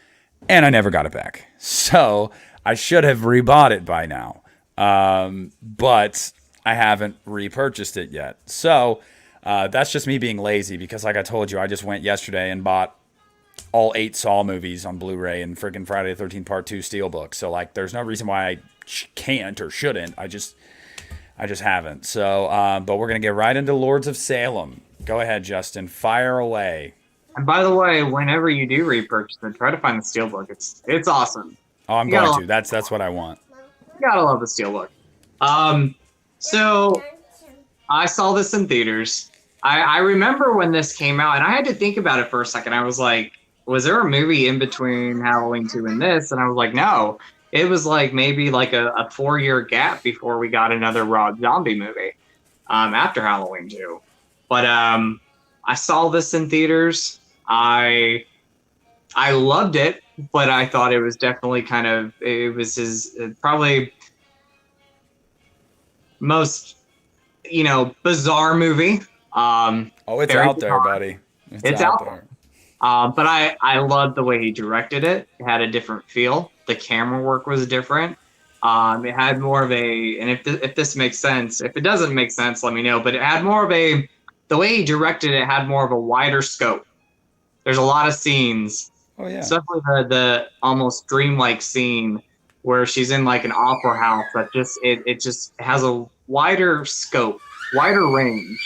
And I never got it back. So... I should have rebought it by now, but I haven't repurchased it yet. So that's just me being lazy because, like I told you, I just went yesterday and bought all 8 Saw movies on Blu-ray and freaking Friday the 13th Part 2 Steelbook. So, like, there's no reason why I can't or shouldn't. I just haven't. So, but we're going to get right into Lords of Salem. Go ahead, Justin. Fire away. And by the way, whenever you do repurchase it, try to find the Steelbook. It's awesome. Oh, I'm going to. That's what I want. You gotta love the Steelbook. So I saw this in theaters. I remember when this came out, and I had to think about it for a second. I was like, was there a movie in between Halloween 2 and this? And I was like, no. It was like maybe like a 4-year gap before we got another Rob Zombie movie after Halloween 2. But I saw this in theaters. I loved it. but I thought it was definitely it was his probably most bizarre movie. Oh, it's Very out there, bizarre. buddy. It's It's out out there. there. But I loved the way he directed it. It had a different feel. The camera work was different. It had more of a, and if this makes sense, if it doesn't make sense, let me know. But it had more of a, the way he directed it had more of a wider scope. There's a lot of scenes, Oh yeah. especially the almost dreamlike scene where she's in like an opera house that it just has a wider scope, wider range,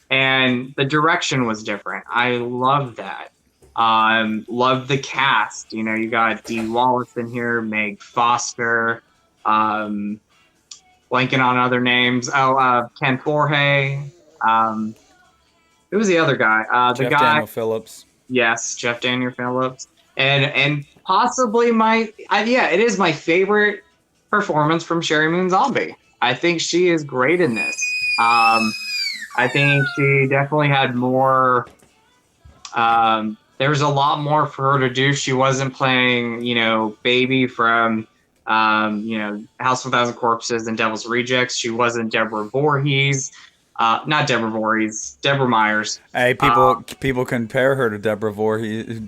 and the direction was different. I love that. Love the cast. You know, you got Dee Wallace in here, Meg Foster, um, blanking on other names. Oh, Ken Forhay. Um, who was the other guy? The Jeff guy, Daniel Phillips. yes, Jeff Daniel Phillips, and possibly yeah, it is my favorite performance from Sherry Moon Zombie. I think she is great in this. I think she definitely had more. There was a lot more for her to do. She wasn't playing, Baby from, House of a Thousand Corpses and Devil's Rejects. She wasn't Deborah Voorhees. Not Deborah Voorhees, Deborah Myers. Hey, people compare her to Deborah Voorhees.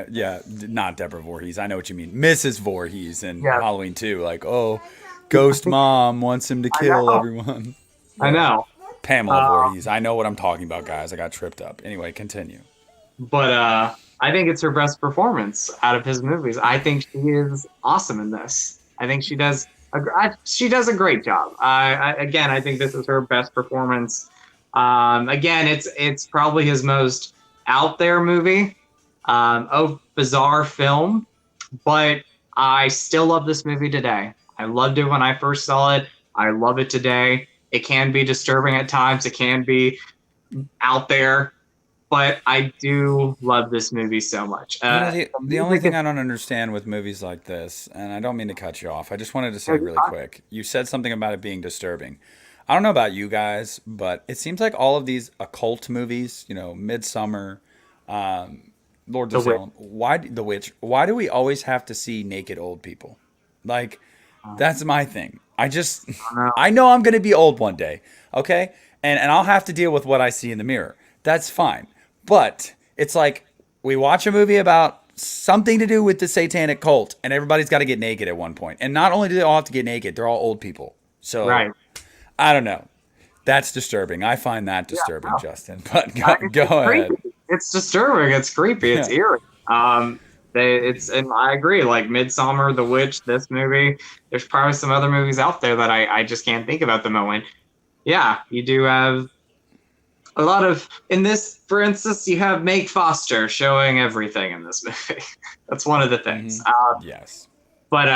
Yeah, not Deborah Voorhees. I know what you mean, Mrs. Voorhees in Yeah, Halloween 2. Like, oh, ghost mom wants him to I kill know. everyone. I Yeah, know. Pamela Uh, Voorhees. I know what I'm talking about, guys. I got tripped up. Anyway, continue. but I think it's her best performance out of his movies. I think she is awesome in this. I think she does a great job. Again, I think this is her best performance. Again, it's probably his most out there movie. Bizarre film, but I still love this movie today. I loved it when I first saw it. I love it today. It can be disturbing at times. It can be out there, but I do love this movie so much. You know, The the only music thing is I don't understand with movies like this, and I don't mean to cut you off, I just wanted to say really quick. You said something about it being disturbing. I don't know about you guys, but it seems like all of these occult movies, Midsummer, Lord the of wit. Salem, The Witch, why do we always have to see naked old people? Like, that's my thing. I know I'm going to be old one day, okay? And I'll have to deal with what I see in the mirror. That's fine. But it's like we watch a movie about something to do with the satanic cult, and everybody's got to get naked at one point. And not only do they all have to get naked, they're all old people. So Right. I don't know. That's disturbing. I find that Yeah. disturbing, No. Justin. But go It's ahead. creepy. It's disturbing. It's creepy. It's Yeah. eerie. And I agree. Like Midsummer, The Witch, this movie. There's probably some other movies out there that I just can't think of at the moment. Yeah, you do have a lot of in this. For instance, you have Meg Foster showing everything in this movie. That's one of the things. Hmm. Yes. But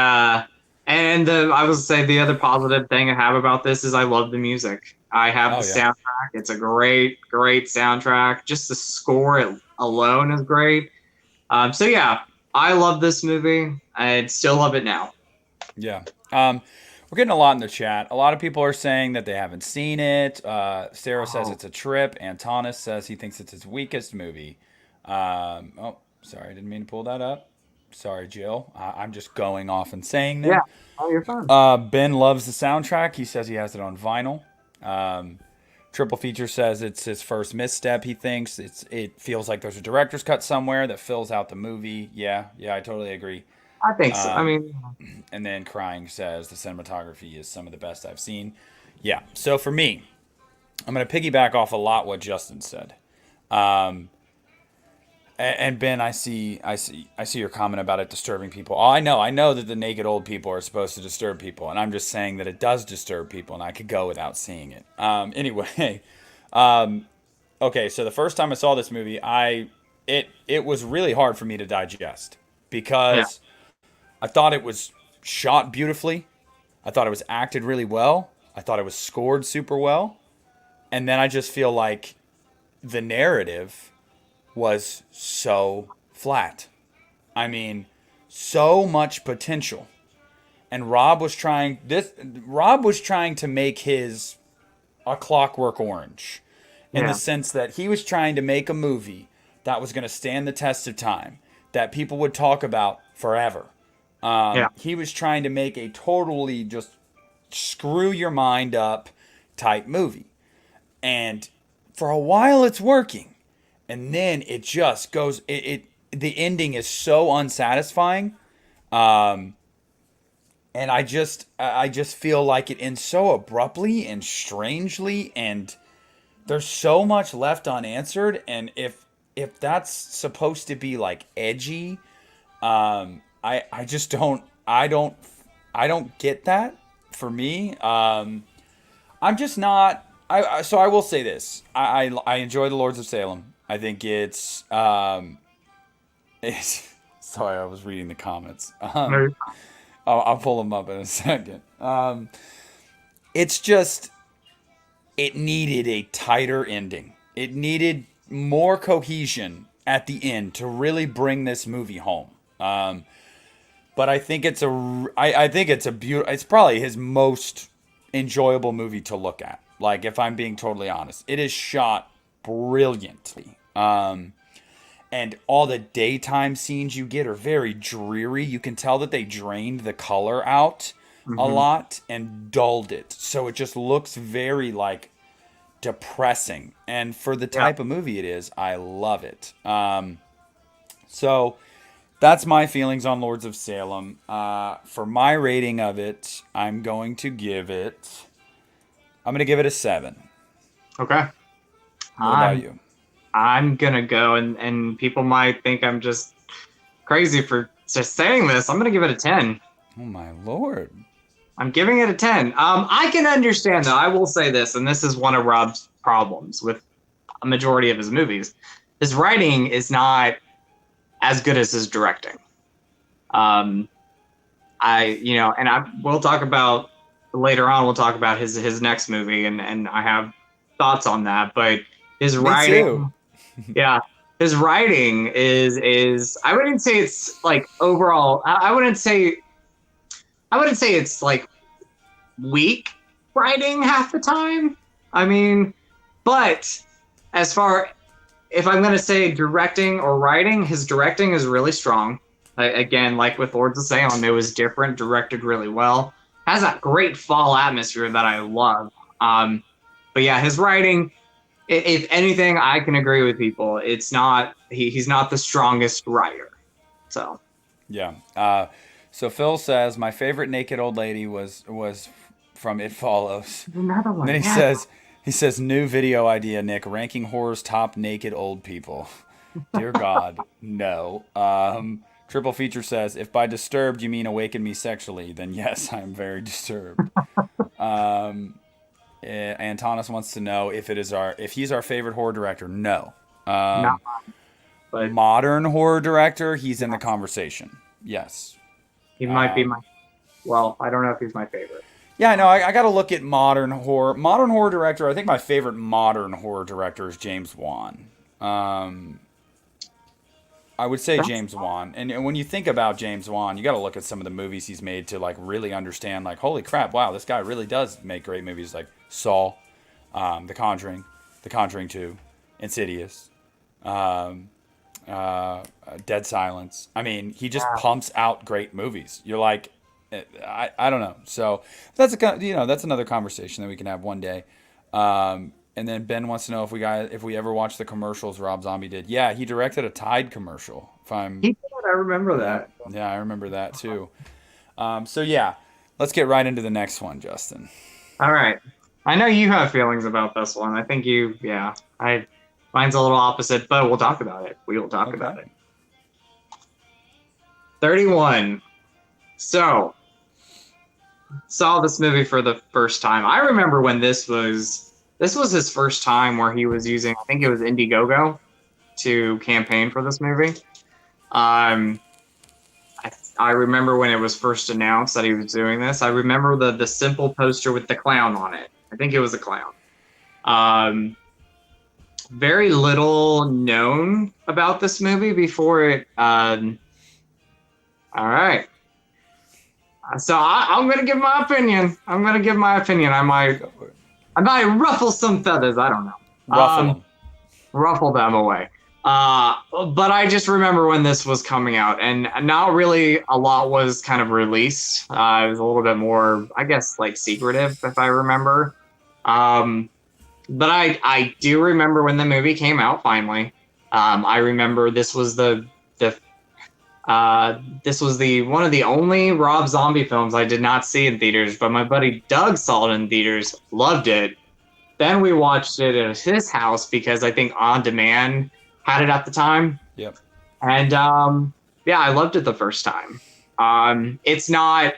and I would say the other positive thing I have about this is I love the music. I have the Oh yeah. soundtrack. It's a great soundtrack. Just the score alone is great. So yeah, I love this movie. I still love it now. Yeah. We're getting a lot in the chat. A lot of people are saying that they haven't seen it. Sarah says Oh, it's a trip. Antonis says he thinks it's his weakest movie. Oh, sorry, I didn't mean to pull that up. Sorry, Jill. I'm just going off and saying yeah. them. Oh, you're fine. Ben loves the soundtrack. He says he has it on vinyl. Um, Triple Feature says it's his first misstep. He thinks it feels like there's a director's cut somewhere that fills out the movie. Yeah, yeah, I totally agree. I think so. I Um, mean, and then Crying says the cinematography is some of the best I've seen. Yeah. So for me, I'm going to piggyback off a lot what Justin said. Um, and Ben, I see your comment about it disturbing people. Oh, I know that the naked old people are supposed to disturb people, and I'm just saying that it does disturb people, and I could go without seeing it. Anyway, um, okay. So the first time I saw this movie, it was really hard for me to digest yeah, because I thought it was shot beautifully. I thought it was acted really well. I thought it was scored super well. And then I just feel like the narrative was so flat. I mean, so much potential. And Rob was trying to make his A Clockwork Orange in the yeah, sense that he was trying to make a movie that was going to stand the test of time, that people would talk about forever. Yeah. He was trying to make a totally just screw your mind up type movie. And for a while it's working. And then it just goes the ending is so unsatisfying. And I just feel like it ends so abruptly and strangely, and there's so much left unanswered. And if that's supposed to be like edgy, I just don't get that for me. I'm just not. So I will say this. I enjoy the Lords of Salem. I think it's sorry, I was reading the comments. I'll pull them up in a second. It's just it needed a tighter ending. It needed more cohesion at the end to really bring this movie home. But I think I think it's a beautiful. It's probably his most enjoyable movie to look at. Like, if I'm being totally honest, it is shot brilliantly. And all the daytime scenes you get are very dreary. You can tell that they drained the color out a lot and dulled it, so it just looks very like depressing. And for the type of movie it is, I love it. So that's my feelings on Lords of Salem. For my rating of it, I'm going to give it a 7. Okay. What about you? I'm gonna go, and people might think I'm just crazy for just saying this. I'm gonna give it a 10. Oh my lord. I'm giving it a 10. I can understand, though. I will say this, and this is one of Rob's problems with a majority of his movies. His writing is not as good as his directing. And we'll talk about later on. We'll talk about his next movie, and I have thoughts on that. But his writing, too. yeah, his writing is I wouldn't say it's like overall. I wouldn't say it's like weak writing half the time. I mean, but as far if I'm going to say directing or writing, his directing is really strong. Again, like with Lords of Salem, it was different, directed really well. Has that great fall atmosphere that I love. But yeah, his writing, if anything, I can agree with people. It's not he's not the strongest writer. So yeah. So Phil says my favorite naked old lady was from It Follows. another one. And then he says new video idea, Nick, ranking horror's top naked old people. Dear God, no. Triple Feature says, if by disturbed you mean awaken me sexually, then yes, I'm very disturbed. Antonis wants to know if he's our favorite horror director. No. Not mine, but modern horror director, he's in the conversation. Yes. he might be my. Well, I don't know if he's my favorite. Yeah, no, I got to look at modern horror. Modern horror director, I think my favorite modern horror director is James Wan. I would say James Wan. And when you think about James Wan, you got to look at some of the movies he's made to like really understand, like, holy crap, wow, this guy really does make great movies, like Saw, The Conjuring 2, Insidious, Dead Silence. I mean, he just pumps out great movies. You're like, I don't know. So that's that's another conversation that we can have one day. And then Ben wants to know if we ever watched the commercials Rob Zombie did. Yeah, he directed a Tide commercial. He did. I remember that. Yeah, I remember that too. So yeah, let's get right into the next one, Justin. All right. I know you have feelings about this one. I think mine's a little opposite, but we'll talk about it. We will talk about it. 31. So, saw this movie for the first time. I remember when this was his first time where he was using, I think it was Indiegogo to campaign for this movie. I remember when it was first announced that he was doing this. I remember the simple poster with the clown on it. I think it was a clown. Very little known about this movie before it. All right. So I'm going to give my opinion. I might ruffle some feathers. I don't know. Ruffle them. Ruffle them away. But I just remember when this was coming out, and not really a lot was kind of released. It was a little bit more, I guess, like secretive, if I remember. Um, but I do remember when the movie came out finally. I remember this was the one of the only Rob Zombie films I did not see in theaters, but my buddy Doug saw it in theaters, loved it. Then we watched it at his house because I think On Demand had it at the time. Yep. And yeah, I loved it the first time. It's not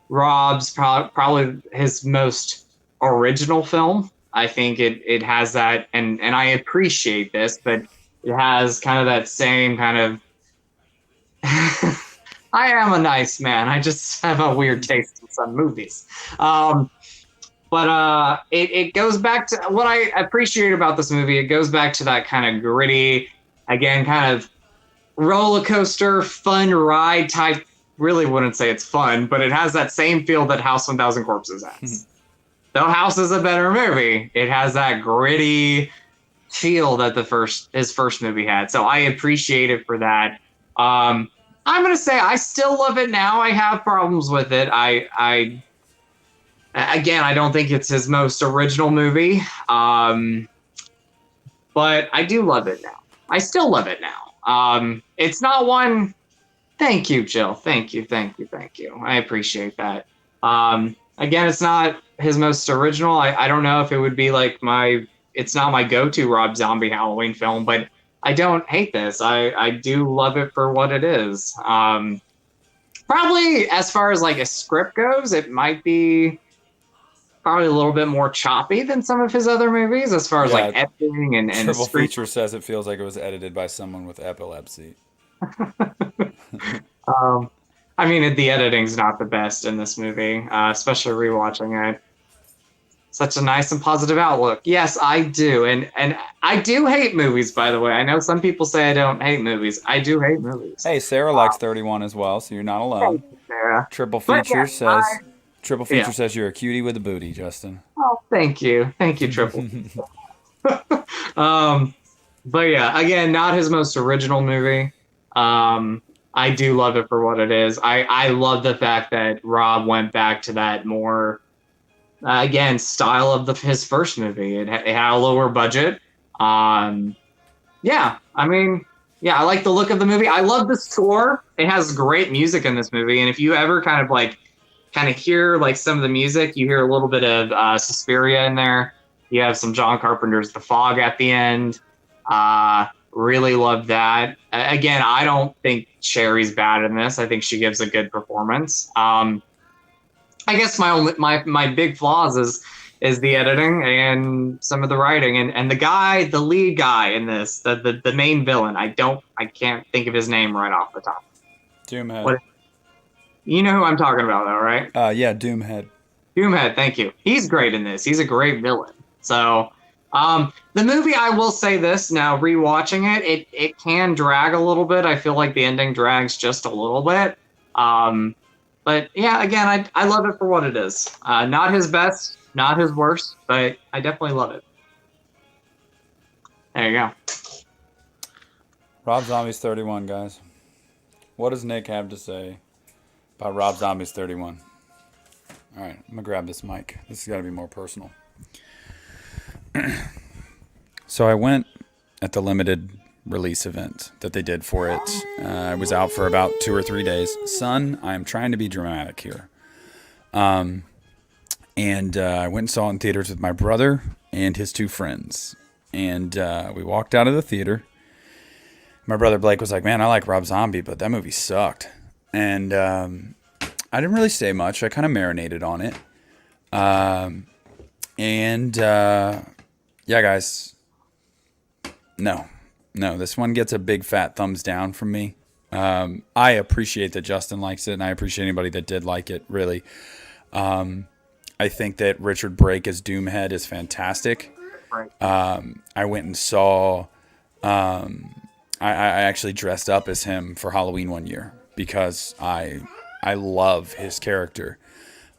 Rob's probably his most original film. I think it has that, and I appreciate this, but it has kind of that same kind of. I am a nice man. I just have a weird taste in some movies. But it goes back to what I appreciate about this movie. It goes back to that kind of gritty, again, kind of roller coaster, fun ride type. Really wouldn't say it's fun, but it has that same feel that House 1000 Corpses has. Though House is a better movie, it has that gritty feel that his first movie had. So I appreciate it for that. I'm gonna say I still love it now. I have problems with it. Again, I don't think it's his most original movie, but I do love it now. I still love it now. It's not one. Thank you, Jill. Thank you. I appreciate that. Again, it's not his most original. I don't know if it would be like it's not my go-to Rob Zombie Halloween film, but I don't hate this. I do love it for what it is. Probably as far as like a script goes, it might be probably a little bit more choppy than some of his other movies as far as like editing and Triple Feature says it feels like it was edited by someone with epilepsy. I mean, the editing's not the best in this movie, especially rewatching it. Such a nice and positive outlook. Yes, I do. And I do hate movies, by the way. I know some people say I don't hate movies. I do hate movies. Hey, Sarah likes 31 as well, so you're not alone. Thank you, Sarah. Triple Feature Yeah. says you're a cutie with a booty, Justin. Oh, thank you. Thank you, Triple. But yeah, again, not his most original movie. I do love it for what it is. I love the fact that Rob went back to that more again, style of his first movie. It had a lower budget. Yeah, I mean, yeah, I like the look of the movie. I love the score. It has great music in this movie, and if you ever kind of hear like some of the music, you hear a little bit of Suspiria in there. You have some John Carpenter's The Fog at the end. Really love that. Again, I don't think Sherry's bad in this. I think she gives a good performance. I guess my big flaws is the editing and some of the writing and the lead guy in this, the main villain. I can't think of his name right off the top. Doomhead. You know who I'm talking about though, right? Yeah, Doomhead. Doomhead, thank you. He's great in this. He's a great villain. So, the movie, I will say this now, rewatching it can drag a little bit. I feel like the ending drags just a little bit. But yeah, again, I love it for what it is. Not his best, not his worst, but I definitely love it. There you go. Rob Zombie's 31, guys. What does Nick have to say about Rob Zombie's 31? All right, I'm going to grab this mic. This has got to be more personal. So I went at the limited release event that they did for it. I was out for about 2 or 3 days. Son, I am trying to be dramatic here. And I went and saw it in theaters with my brother and his 2 friends. And we walked out of the theater. My brother Blake was like, man, I like Rob Zombie, but that movie sucked. And I didn't really say much. I kind of marinated on it. Yeah, guys, no, this one gets a big fat thumbs down from me. I appreciate that Justin likes it, and I appreciate anybody that did like it, really. I think that Richard Brake as Doomhead is fantastic. I went and saw, I actually dressed up as him for Halloween one year because I love his character.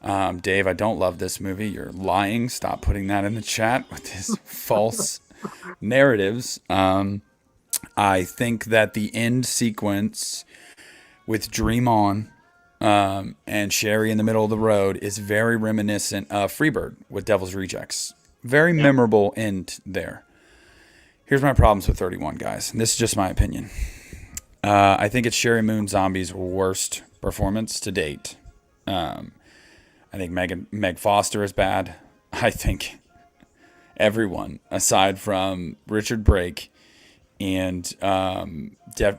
Dave, I don't love this movie. You're lying. Stop putting that in the chat with his false narratives. I think that the end sequence with Dream On and Sherry in the middle of the road is very reminiscent of Freebird with Devil's Rejects. Very Yeah. memorable end there. Here's my problems with 31, guys. And this is just my opinion. I think it's Sherry Moon Zombie's worst performance to date. I think Meg Foster is bad. I think everyone, aside from Richard Brake and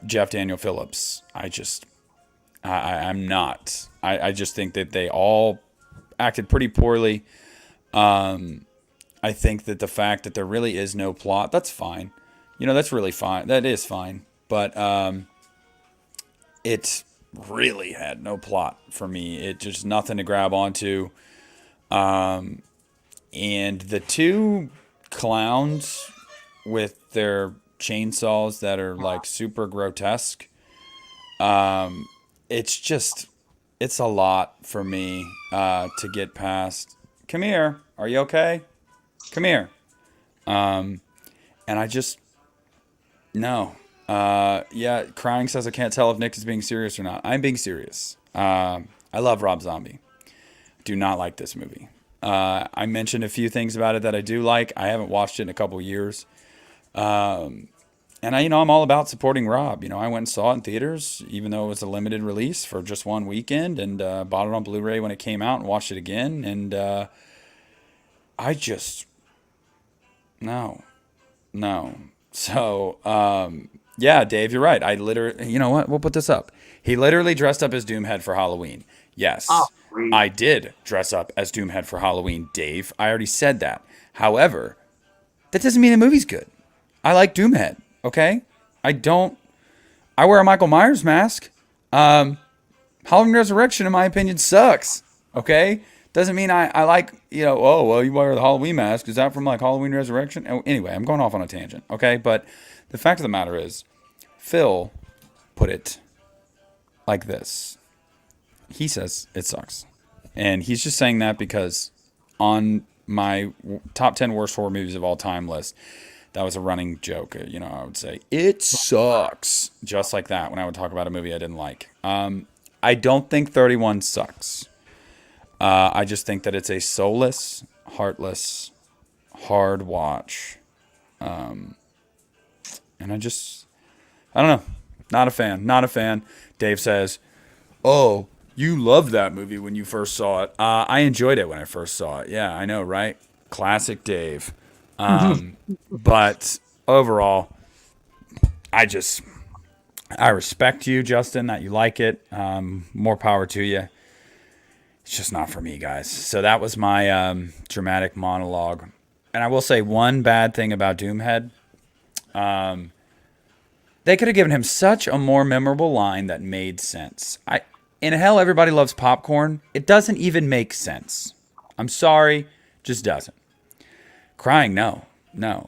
Jeff Daniel Phillips, I'm not. I just think that they all acted pretty poorly. I think that the fact that there really is no plot, that's fine. That's really fine. That is fine. But it really had no plot for me. It just nothing to grab onto. And the two clowns with their chainsaws that are like super grotesque. It's a lot for me to get past. Come here. Are you okay? Come here. And I just no. Yeah, crying says I can't tell if Nick is being serious or not. I'm being serious. I love Rob Zombie. Do not like this movie. I mentioned a few things about it that I do like. I haven't watched it in a couple years. And I'm all about supporting Rob. I went and saw it in theaters, even though it was a limited release for just one weekend, and bought it on Blu-ray when it came out and watched it again. And I just no. So yeah, Dave, you're right. I literally, you know what? We'll put this up. He literally dressed up as Doomhead for Halloween. Yes, Oh, sweet. I did dress up as Doomhead for Halloween, Dave. I already said that. However, that doesn't mean the movie's good. I like Doomhead, okay? I wear a Michael Myers mask. Halloween Resurrection, in my opinion, sucks, okay? Doesn't mean I like, oh, well, you wear the Halloween mask. Is that from like Halloween Resurrection? Oh, anyway, I'm going off on a tangent, okay? But the fact of the matter is, Phil put it like this. He says it sucks. And he's just saying that because on my top 10 worst horror movies of all time list, that was a running joke. I would say, it sucks. Just like that when I would talk about a movie I didn't like. I don't think 31 sucks. I just think that it's a soulless, heartless, hard watch. And I don't know. Not a fan. Dave says, oh, you loved that movie when you first saw it. I enjoyed it when I first saw it. Yeah, I know, right? Classic Dave. But overall, I respect you, Justin, that you like it. More power to you. It's just not for me, guys. So that was my dramatic monologue. And I will say one bad thing about Doomhead. They could have given him such a more memorable line that made sense. In Hell, Everybody Loves Popcorn. It doesn't even make sense. I'm sorry, just doesn't. Crying, no.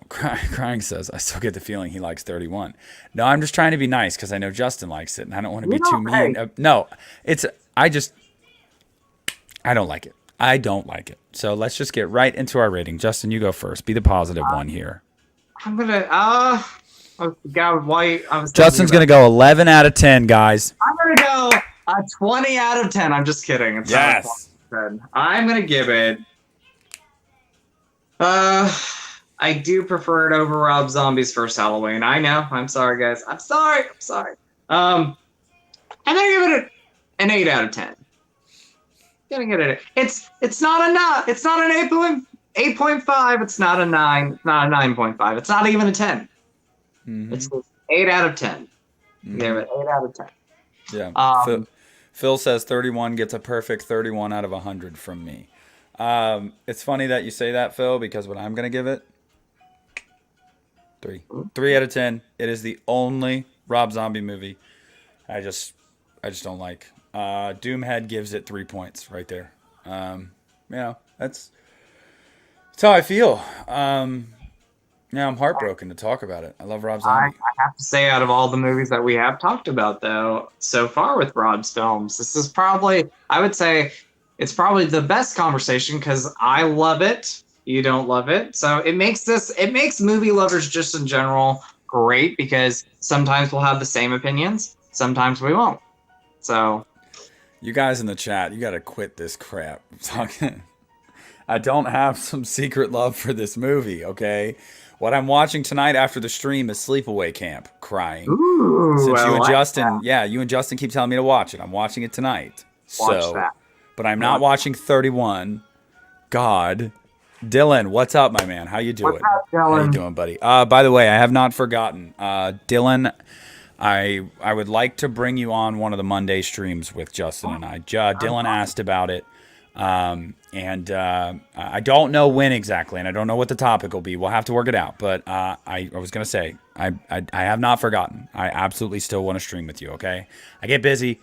Crying says, I still get the feeling he likes 31. No, I'm just trying to be nice because I know Justin likes it, and I don't want to be too mean. No, I don't like it. I don't like it. So let's just get right into our rating. Justin, you go first. Be the positive one here. I'm gonna guy with white. Justin's gonna go 11 out of 10, guys. I'm gonna go a 20 out of 10. I'm just kidding. It's not a 20 out of 10. I'm gonna give it. I do prefer it over Rob Zombie's first Halloween. I know. I'm sorry, guys. I'm sorry. I'm gonna give it an 8 out of 10. Gonna get it. It's not an 8.5. It's not a 9. It's not a 9.5. It's not even a 10. Mm-hmm. It's 8 out of 10. Mm-hmm. Give it 8 out of 10. Yeah. Phil says 31 gets a perfect 31 out of 100 from me. It's funny that you say that, Phil, because what I'm gonna give it 3 out of 10. It is the only Rob Zombie movie I just don't like. Doomhead gives it 3 points right there. That's how I feel. I'm heartbroken to talk about it. I love Rob Zombie. I have to say, out of all the movies that we have talked about, though, so far with Rob's films, this is probably, I would say, it's probably the best conversation because I love it. You don't love it. So it makes movie lovers just in general great because sometimes we'll have the same opinions, sometimes we won't. So You guys in the chat, you got to quit this crap. I don't have some secret love for this movie, okay? What I'm watching tonight after the stream is Sleepaway Camp, crying. ooh, Since I you and like Justin, that. yeah, you and Justin keep telling me to watch it. I'm watching it tonight. Watch So, that. but I'm not Watch. watching 31. God. Dylan, what's up, my man? How you What's doing? up, How you Dylan? doing, buddy? By the way, I have not forgotten. Dylan, I would like to bring you on one of the Monday streams with Justin and I. Dylan asked about it. And I don't know when exactly, and I don't know what the topic will be. We'll have to work it out. But I was gonna say I have not forgotten. I absolutely still want to stream with you. Okay, I get busy.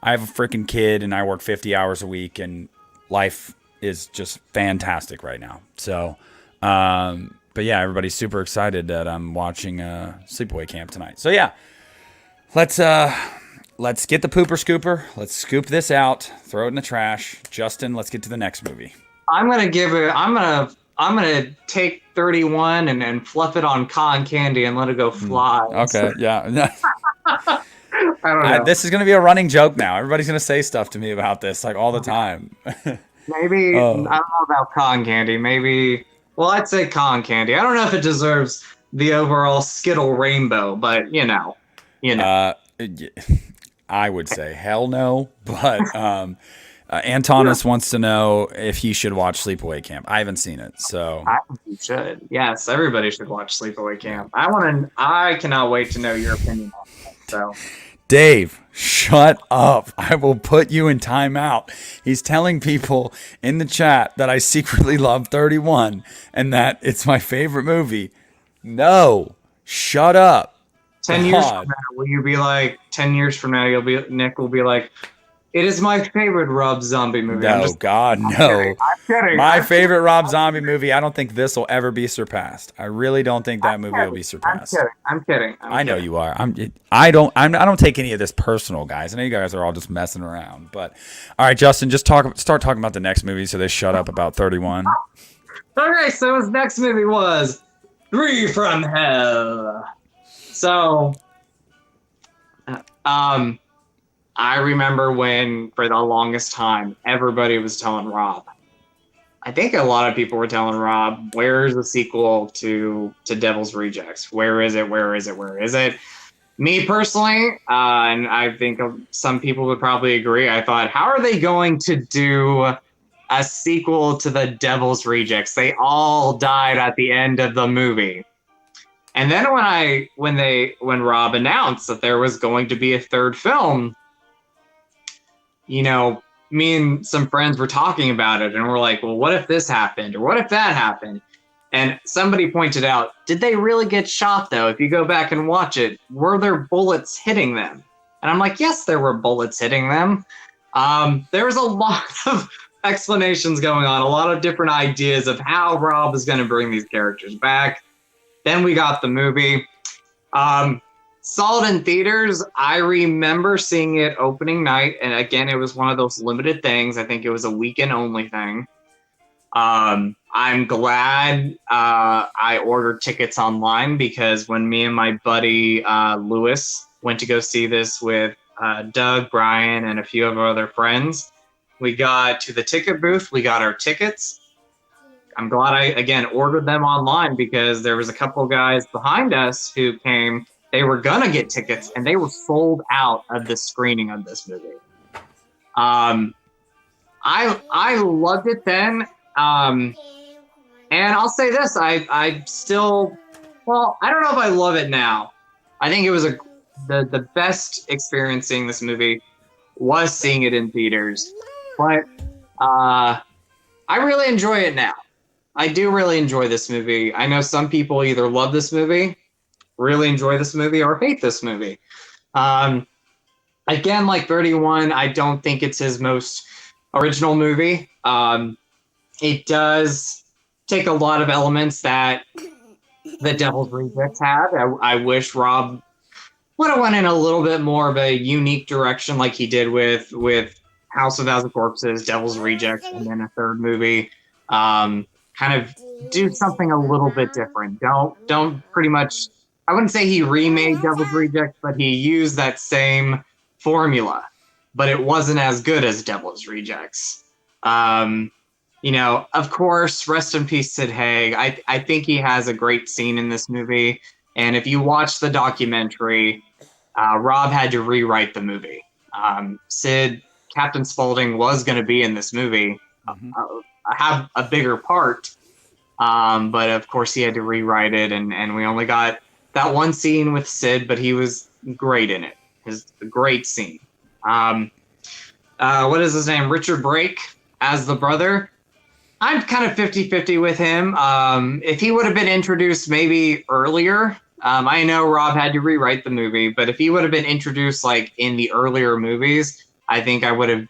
I have a freaking kid, and I work 50 hours a week, and life is just fantastic right now. So, but yeah, everybody's super excited that I'm watching Sleepaway Camp tonight. So yeah, let's get the pooper scooper. Let's scoop this out, throw it in the trash. Justin, let's get to the next movie. I'm gonna give it. I'm gonna take 31 and fluff it on cotton candy and let it go fly. Okay, yeah. I don't know. This is gonna be a running joke now. Everybody's gonna say stuff to me about this like all the time. Maybe I don't Oh, know about cotton candy. Maybe. Well, I'd say cotton candy. I don't know if it deserves the overall Skittle rainbow, but you know. uh, I would say hell no, but Antonis wants to know if he should watch Sleepaway Camp. I haven't seen it, so I think you should. Yes, everybody should watch Sleepaway yeah. Camp. I cannot wait to know your opinion on it. So Dave, shut up. I will put you in timeout. He's telling people in the chat that I secretly love 31 and that it's my favorite movie. No, shut up. 10 years from God. now, will you be like? 10 years from now, Nick will be like, it is my favorite Rob Zombie movie. No, God, I'm no. kidding. I'm kidding. My I'm favorite Rob Zombie movie, I don't think this will ever be surpassed. I really don't think that movie will be kidding. I'm surpassed. kidding. I'm kidding. I know you are. I don't take any of this personal, guys. I know you guys are all just messing around. But all right, Justin, just start talking about the next movie so they shut up about 31. Okay, so his next movie was Three from Hell. So, I remember when, for the longest time, everybody was telling Rob. I think a lot of people were telling Rob, "Where's the sequel to Devil's Rejects? Where is it? Where is it? Where is it?" Me personally, and I think some people would probably agree. I thought, how are they going to do a sequel to the Devil's Rejects? They all died at the end of the movie. And then when Rob announced that there was going to be a third film, me and some friends were talking about it, and we're like, well, what if this happened? Or what if that happened? And somebody pointed out, did they really get shot, though? If you go back and watch it, were there bullets hitting them? And I'm like, yes, there were bullets hitting them. There was a lot of explanations going on, a lot of different ideas of how Rob is going to bring these characters back. Then we got the movie. Saw it in theaters. I remember seeing it opening night, and again, it was one of those limited things. I think it was a weekend only thing. I'm glad I ordered tickets online, because when me and my buddy Lewis went to go see this with Doug, Brian, and a few of our other friends, we got to the ticket booth. We got our tickets. I'm glad I, again, ordered them online, because there was a couple guys behind us who came. They were going to get tickets, and they were sold out of the screening of this movie. I loved it then. And I'll say this, I still, well, I don't know if I love it now. I think it was the best experience seeing this movie was seeing it in theaters. But I really enjoy it now. I do really enjoy this movie. I know some people either love this movie, really enjoy this movie, or hate this movie. Again, like 31, I don't think it's his most original movie. It does take a lot of elements that the Devil's Rejects had. I wish Rob would have went in a little bit more of a unique direction, like he did with House of Thousand Corpses, Devil's Rejects, and then a third movie. Kind of do something a little bit different. Don't pretty much I wouldn't say he remade Devil's Rejects, but he used that same formula, but it wasn't as good as Devil's Rejects. Um, of course, rest in peace, Sid Haig. I think he has a great scene in this movie. And if you watch the documentary, Rob had to rewrite the movie. Sid, Captain Spaulding was going to be in this movie, Hmm. have a bigger part, but of course, he had to rewrite it, and we only got that one scene with Sid, but he was great in it. His a great scene. Um, what is his name? Richard Brake as the brother. I'm kind of 50-50 with him. If he would have been introduced maybe earlier, I know Rob had to rewrite the movie, but if he would have been introduced like in the earlier movies, I think I would have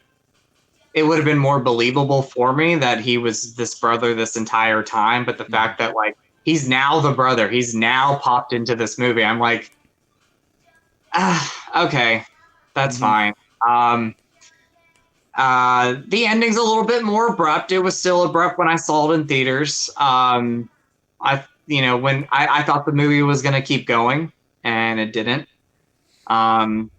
it would have been more believable for me that he was this brother this entire time. But the Hmm. fact that like he's now the brother, he's now popped into this movie, I'm like, okay, that's Hmm. fine. Um, the ending's a little bit more abrupt. It was still abrupt when I saw it in theaters. When I thought the movie was gonna keep going, and it didn't. Um,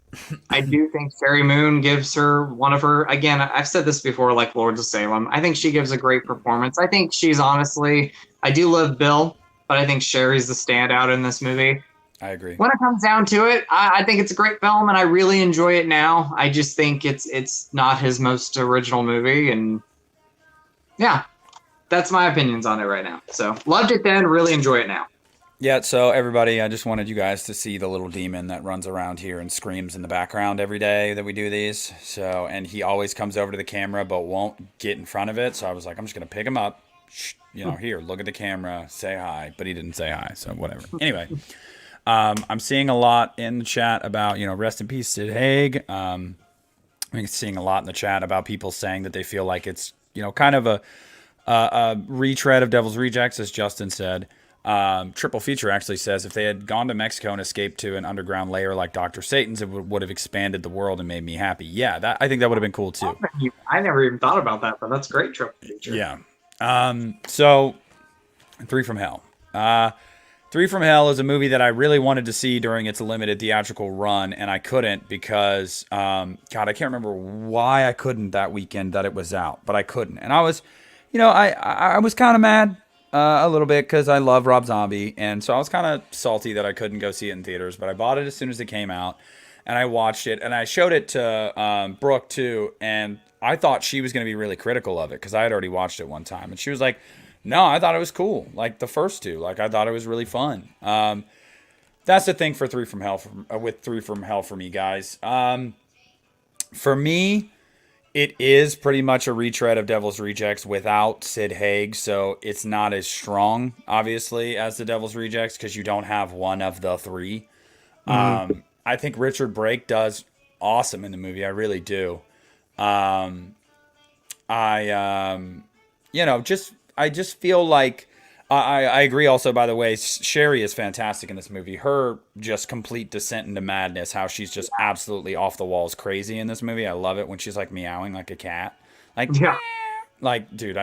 I do think Sherry Moon gives her one of her, again, I've said this before, like Lords of Salem. I think she gives a great performance. I think she's honestly, I do love Bill, but I think Sherry's the standout in this movie. I agree. When it comes down to it, I think it's a great film and I really enjoy it now. I just think it's not his most original movie. And yeah, that's my opinions on it right now. So loved it then, really enjoy it now. Yeah, so everybody, I just wanted you guys to see the little demon that runs around here and screams in the background every day that we do these. So, and he always comes over to the camera but won't get in front of it. So I was like, I'm just going to pick him up. Shh, here, look at the camera, say hi. But he didn't say hi, so whatever. Anyway, I'm seeing a lot in the chat about, rest in peace, Sid Haig. I'm seeing a lot in the chat about people saying that they feel like it's, kind of a retread of Devil's Rejects, as Justin said. Triple Feature actually says if they had gone to Mexico and escaped to an underground layer like Dr. Satan's, it would have expanded the world and made me happy. Yeah, I think that would have been cool too. I never even thought about that, but that's great triple feature. Yeah. So, Three from Hell. Three from Hell is a movie that I really wanted to see during its limited theatrical run, and I couldn't because, God, I can't remember why I couldn't that weekend that it was out, but I couldn't. And I was, I was kind of mad a little bit because I love Rob Zombie, and so I was kind of salty that I couldn't go see it in theaters, but I bought it as soon as it came out, and I watched it, and I showed it to Brooke too, and I thought she was going to be really critical of it because I had already watched it one time, and she was like, no, I thought it was cool. Like the first two, like I thought it was really fun. That's the thing for Three from Hell with Three from Hell for me, guys. For me, it is pretty much a retread of Devil's Rejects without Sid Haig, so it's not as strong, obviously, as the Devil's Rejects because you don't have one of the three. Mm-hmm. I think Richard Brake does awesome in the movie. I really do. Um, I just I just feel like I agree. Also, by the way, Sherry is fantastic in this movie. Her just complete descent into madness. How she's just absolutely off the walls crazy in this movie. I love it when she's like meowing like a cat. Like Yeah. like dude,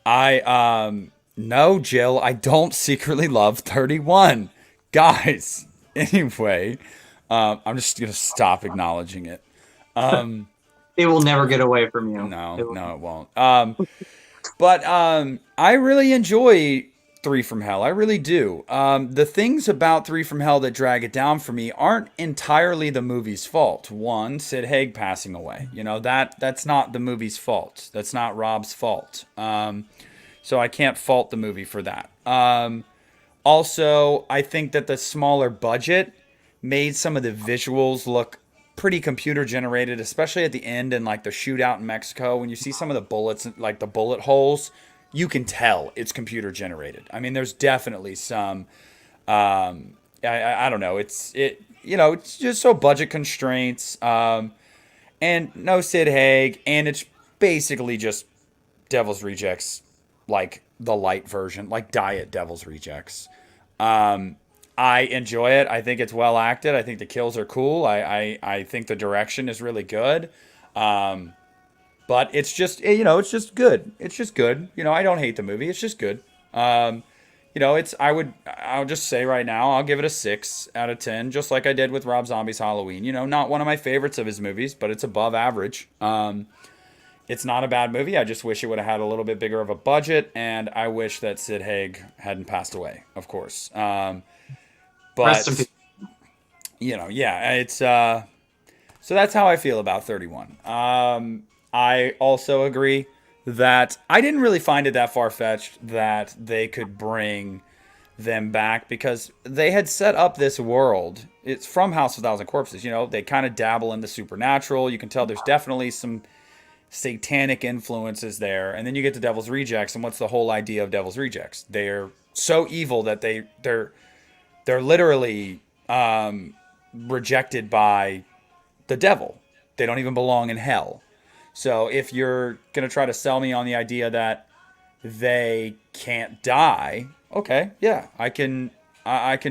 I no, Jill, I don't secretly love 31. Guys. Anyway, I'm just gonna stop acknowledging it. It will never get away from you. No, no, it won't. But I really enjoy Three from Hell. I really do. The things about Three from Hell that drag it down for me aren't entirely the movie's fault. One, Sid Haig passing away. That's not the movie's fault. That's not Rob's fault. So I can't fault the movie for that. Also, I think that the smaller budget made some of the visuals look pretty computer generated, especially at the end and like the shootout in Mexico. When you see some of the bullets, like the bullet holes, you can tell it's computer generated. I mean, there's definitely some. I don't know. It's just so budget constraints. And no Sid Haig, and it's basically just Devil's Rejects, like the light version, like Diet Devil's Rejects. I enjoy it. I think it's well acted. I think the kills are cool. I think the direction is really good. But it's just it's just good. It's just good. I don't hate the movie. It's just good. I'll just say right now, I'll give it a 6 out of 10, just like I did with Rob Zombie's Halloween. Not one of my favorites of his movies, but it's above average. It's not a bad movie. I just wish it would have had a little bit bigger of a budget, and I wish that Sid Haig hadn't passed away, of course. Rest in But peace. yeah, it's so that's how I feel about 31. I also agree that I didn't really find it that far-fetched that they could bring them back because they had set up this world. It's from House of Thousand Corpses. They kind of dabble in the supernatural. You can tell there's definitely some satanic influences there. And then you get to Devil's Rejects, and what's the whole idea of Devil's Rejects? They're so evil that they're literally rejected by the devil. They don't even belong in hell. So if you're going to try to sell me on the idea that they can't die, okay, yeah, I can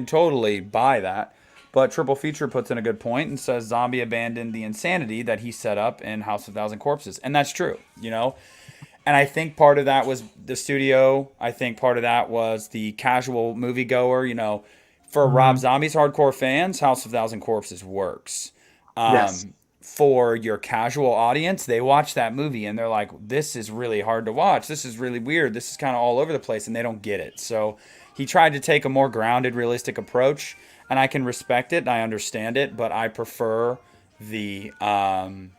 totally buy that. But Triple Feature puts in a good point and says Zombie abandoned the insanity that he set up in House of Thousand Corpses. And that's true. And I think part of that was the studio. I think part of that was the casual moviegoer. For Rob Mhm. Zombie's hardcore fans, House of Thousand Corpses works. Yes. For your casual audience, they watch that movie and they're like, this is really hard to watch. This is really weird. This is kind of all over the place, and they don't get it. So he tried to take a more grounded, realistic approach, and I can respect it and I understand it, but I prefer the kind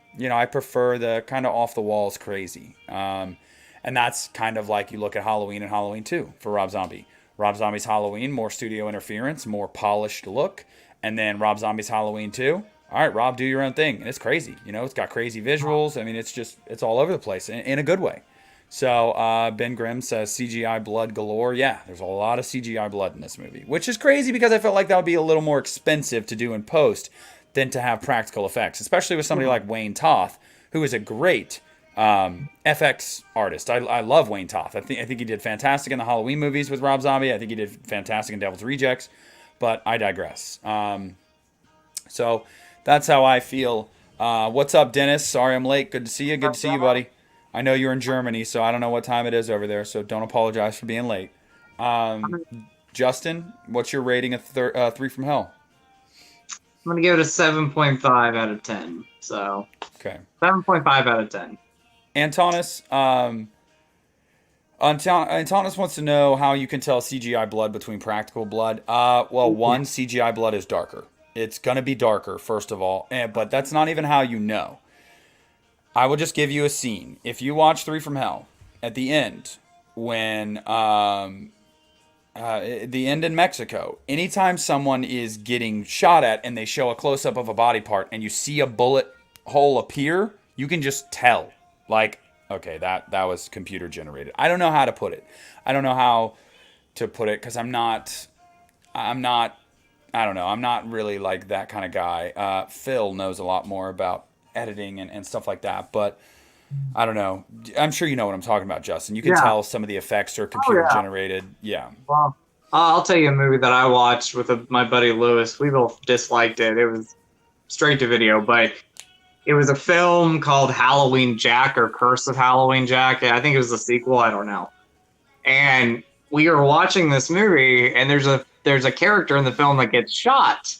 of off the walls crazy. And that's kind of like you look at Halloween and Halloween 2 for Rob Zombie. Rob Zombie's Halloween, more studio interference, more polished look. And then Rob Zombie's Halloween 2. All right, Rob, do your own thing. And it's crazy. It's got crazy visuals. I mean, it's all over the place in a good way. So Ben Grimm says CGI blood galore. Yeah, there's a lot of CGI blood in this movie, which is crazy because I felt like that would be a little more expensive to do in post than to have practical effects, especially with somebody like Wayne Toth, who is a great FX artist. I love Wayne Toth. I think he did fantastic in the Halloween movies with Rob Zombie. I think he did fantastic in Devil's Rejects, but I digress. So that's how I feel. What's up, Dennis? Sorry I'm late. Good to see you. Good to see you, buddy. I know you're in Germany, so I don't know what time it is over there, so don't apologize for being late. Um, Justin, what's your rating of 3 from Hell? I'm gonna give it a 7.5 out of 10. So Okay. 7.5 out of 10. Antonis, Antonis wants to know how you can tell CGI blood between practical blood. Well, one, CGI blood is darker. It's going to be darker, first of all, but that's not even how you know. I will just give you a scene. If you watch 3 from Hell, at the end, when the end in Mexico, anytime someone is getting shot at and they show a close up of a body part and you see a bullet hole appear, you can just tell. Like, okay, that was computer generated. I don't know how to put it. I don't know how to put it because I'm not. I don't know. I'm not really like that kind of guy. Phil knows a lot more about editing and stuff like that, but I don't know. I'm sure you know what I'm talking about, Justin. You can Yeah. tell some of the effects are Oh computer yeah. generated. Yeah. Well, I'll tell you a movie that I watched with my buddy Lewis. We both disliked it. It was straight to video, but it was a film called Halloween Jack or Curse of Halloween Jack. I think it was a sequel. I don't know. And we were watching this movie, and there's a character in the film that gets shot,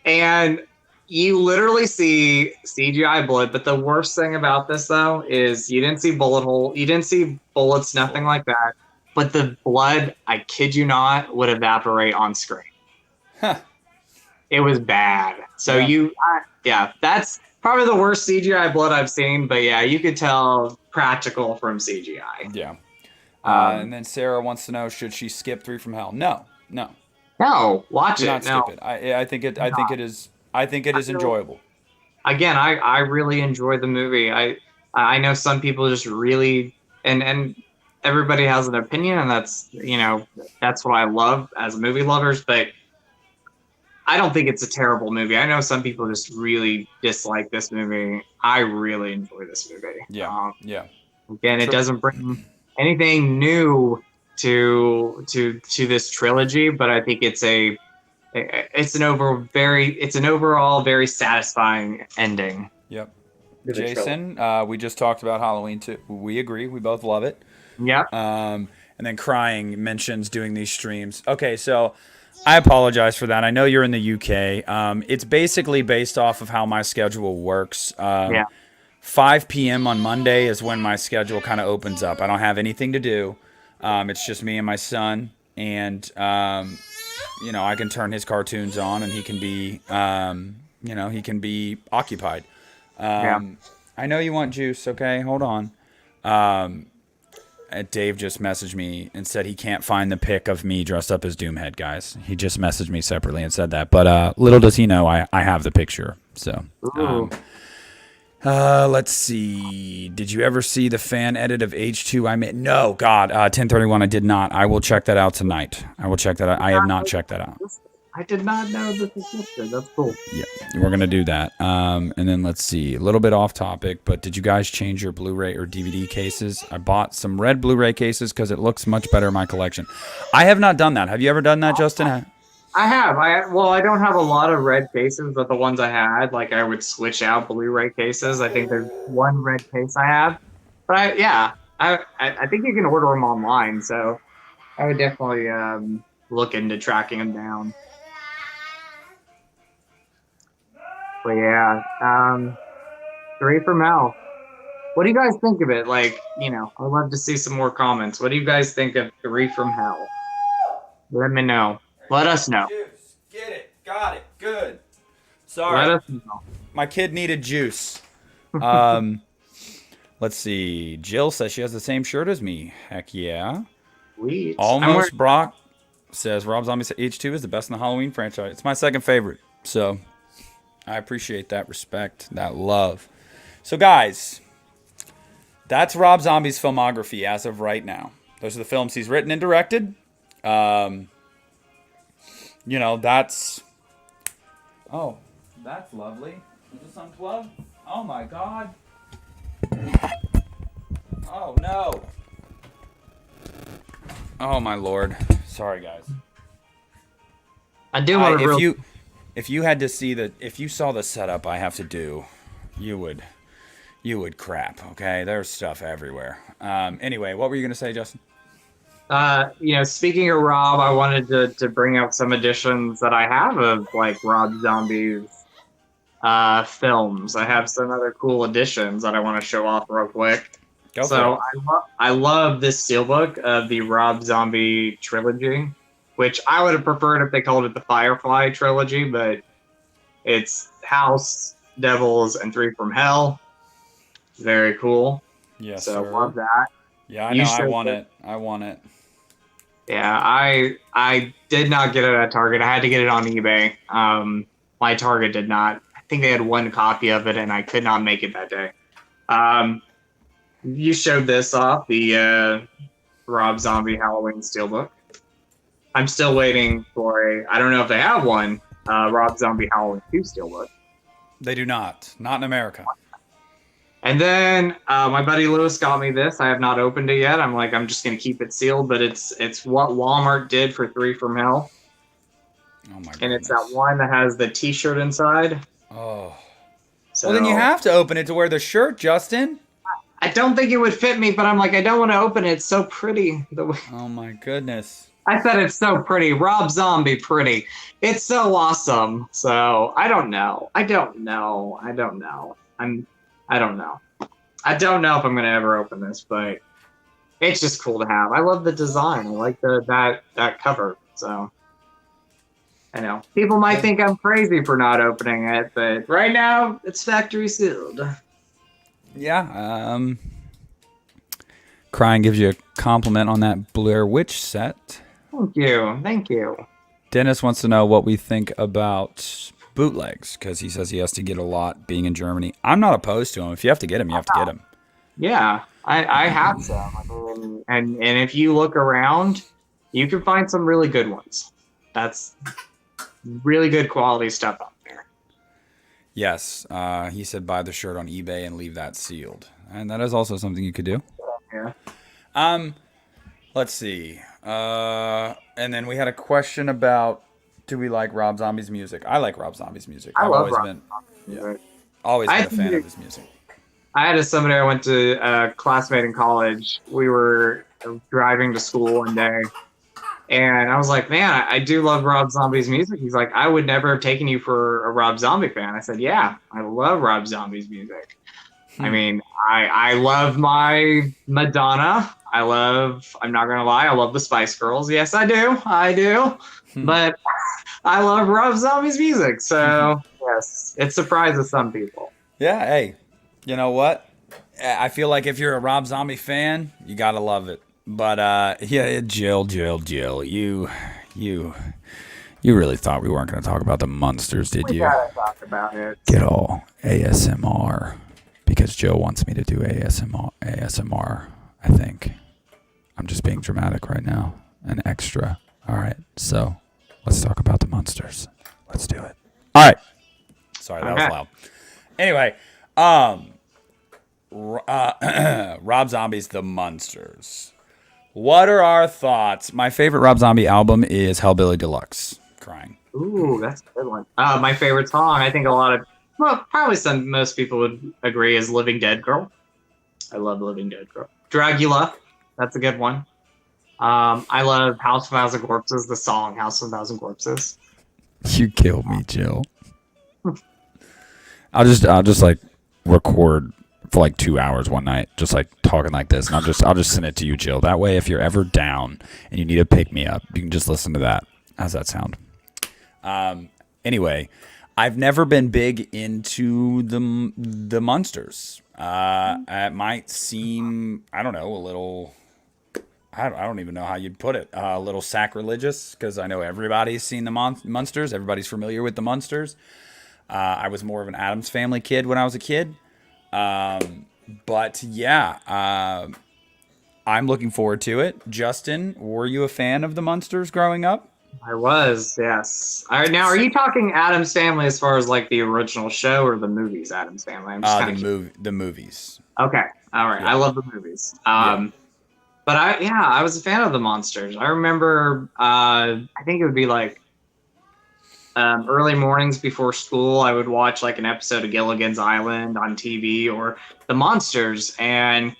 and you literally see CGI blood. But the worst thing about this though is you didn't see bullet hole, you didn't see bullets, nothing like that. But the blood, I kid you not, would evaporate on screen. Huh. It was bad. So Yeah. yeah, that's probably the worst CGI blood I've seen. But yeah, you could tell practical from CGI. Yeah. Um, And then Sarah wants to know, should she skip 3 from Hell? No. No. no, watch Do not it. No, skip it. I think it is enjoyable. again, I really enjoy the movie. I know some people just really and everybody has an opinion, and that's what I love as movie lovers. But I don't think it's a terrible movie. I know some people just really dislike this movie. I really enjoy this movie. Yeah. Yeah. Again, it doesn't bring anything new to this trilogy, but I think it's an overall very satisfying ending. Yep. to the trilogy. Jason, we just talked about Halloween too. We agree. We both love it. Yeah. and then crying mentions doing these streams. Okay, so I apologize for that. I know you're in the UK. It's basically based off of how my schedule works. Yeah. 5 p.m. on Monday is when my schedule kind of opens up. I don't have anything to do. It's just me and my son, and I can turn his cartoons on, and he can be, he can be occupied. Yeah. I know you want juice. Okay, hold on. Dave just messaged me and said he can't find the pic of me dressed up as Doomhead, guys. He just messaged me separately and said that. But little does he know, I have the picture. So, let's see. Did you ever see the fan edit of H2 I made? No, God. 1031, I did not. I will check that out tonight. I will check that out. I have not checked that out. I did not know this existed. That's cool. Yeah, we're going to do that. And then let's see. A little bit off topic, but did you guys change your Blu-ray or DVD cases? I bought some red Blu-ray cases because it looks much better in my collection. I have not done that. Have you ever done that, Justin? I have. I don't have a lot of red cases, but the ones I had, like I would switch out Blu-ray cases. I think there's one red case I have. But I think you can order them online, so I would definitely look into tracking them down. But yeah, 3 from Hell. What do you guys think of it? Like, I'd love to see some more comments. What do you guys think of 3 from Hell? Let me know. Let us know. Juice. Get it. Got it. Good. Sorry. Let us know. My kid needed juice. Let's see. Jill says she has the same shirt as me. Heck yeah. Sweet. Almost Brock says Rob Zombie H2 is the best in the Halloween franchise. It's my second favorite. So I appreciate that respect, that love. So, guys, that's Rob Zombie's filmography as of right now. Those are the films he's written and directed. That's... Oh, that's lovely. Is this unplugged? Oh, my God. Oh, no. Oh, my Lord. Sorry, guys. I do want to If you had to see if you saw the setup I have to do, you would crap. Okay, there's stuff everywhere. Anyway, what were you gonna say, Justin? Speaking of Rob, I wanted to bring out some editions that I have of like Rob Zombie's films. I have some other cool editions that I want to show off real quick. I love this steelbook of the Rob Zombie trilogy, which I would have preferred if they called it the Firefly trilogy, but it's House, Devils, and 3 from Hell. Very cool. Yes, so sir. Love that. Yeah, I know. I want it. Yeah, I did not get it at Target. I had to get it on eBay. My Target did not. I think they had one copy of it, and I could not make it that day. You showed this off, the Rob Zombie Halloween Steelbook. I'm still waiting for I don't know if they have one, Rob Zombie Halloween 2 Steelbook. They do not. Not in America. And then my buddy Lewis got me this. I have not opened it yet. I'm just going to keep it sealed, but it's what Walmart did for 3 from Hell. Oh, my goodness. And it's that one that has the T-shirt inside. Oh. So, well, then you have to open it to wear the shirt, Justin. I don't think it would fit me, but I'm like, I don't want to open it. It's so pretty. Oh, my goodness. I said it's so pretty. Rob Zombie pretty. It's so awesome. So I don't know. I don't know if I'm gonna ever open this, but it's just cool to have. I love the design. I like that cover. So I know people might think I'm crazy for not opening it, but right now it's factory sealed. Yeah. Crying gives you a compliment on that Blair Witch set. Thank you. Dennis wants to know what we think about bootlegs, because he says he has to get a lot being in Germany. I'm not opposed to them. If you have to get them, you have to get them. Yeah, I have some. And if you look around, you can find some really good ones. That's really good quality stuff out there. Yes. He said buy the shirt on eBay and leave that sealed. And that is also something you could do. Yeah. Let's see. And then we had a question about, do we like Rob Zombie's music? I like Rob Zombie's music. I've always love been a fan of his music. I had somebody I went to a classmate in college. We were driving to school one day, and I was like, man, I do love Rob Zombie's music. He's like, I would never have taken you for a Rob Zombie fan. I said, yeah, I love Rob Zombie's music. I mean, I love my Madonna. I'm not going to lie, I love the Spice Girls. Yes, I do. I do. But I love Rob Zombie's music. So, yes, it surprises some people. Yeah, hey, you know what? I feel like if you're a Rob Zombie fan, you gotta love it. But yeah, Jill, you really thought we weren't gonna talk about the Munsters, did We you? gotta talk about it. Get all ASMR because Joe wants me to do ASMR. I think I'm just being dramatic right now, and extra. All right, so let's talk about the Munsters. Let's do it. All right. Sorry, that was loud. Anyway, Rob Zombie's The Munsters. What are our thoughts? My favorite Rob Zombie album is Hellbilly Deluxe. Crying. Ooh, that's a good one. My favorite song, I think probably most people would agree, is Living Dead Girl. I love Living Dead Girl. Dragula, that's a good one. I love House of a Thousand Corpses, the song House of a Thousand Corpses. You killed me, Jill. I'll just like record for like 2 hours one night, just like talking like this, and I'll just send it to you, Jill. That way, if you're ever down and you need to pick me up, you can just listen to that. How's that sound? Anyway, I've never been big into the Munsters. It might seem, I don't know, a little. I don't even know how you'd put it. A little sacrilegious, because I know everybody's seen the Munsters. Everybody's familiar with the Munsters. I was more of an Addams Family kid when I was a kid. But yeah, I'm looking forward to it. Justin, were you a fan of the Munsters growing up? I was, yes. All right, now, are you talking Addams Family as far as like the original show or the movies Addams Family? I'm just kind of the movies. Okay, all right. Yeah. I love the movies. But I was a fan of the Munsters. I remember, I think it would be like early mornings before school, I would watch like an episode of Gilligan's Island on TV or the Munsters, and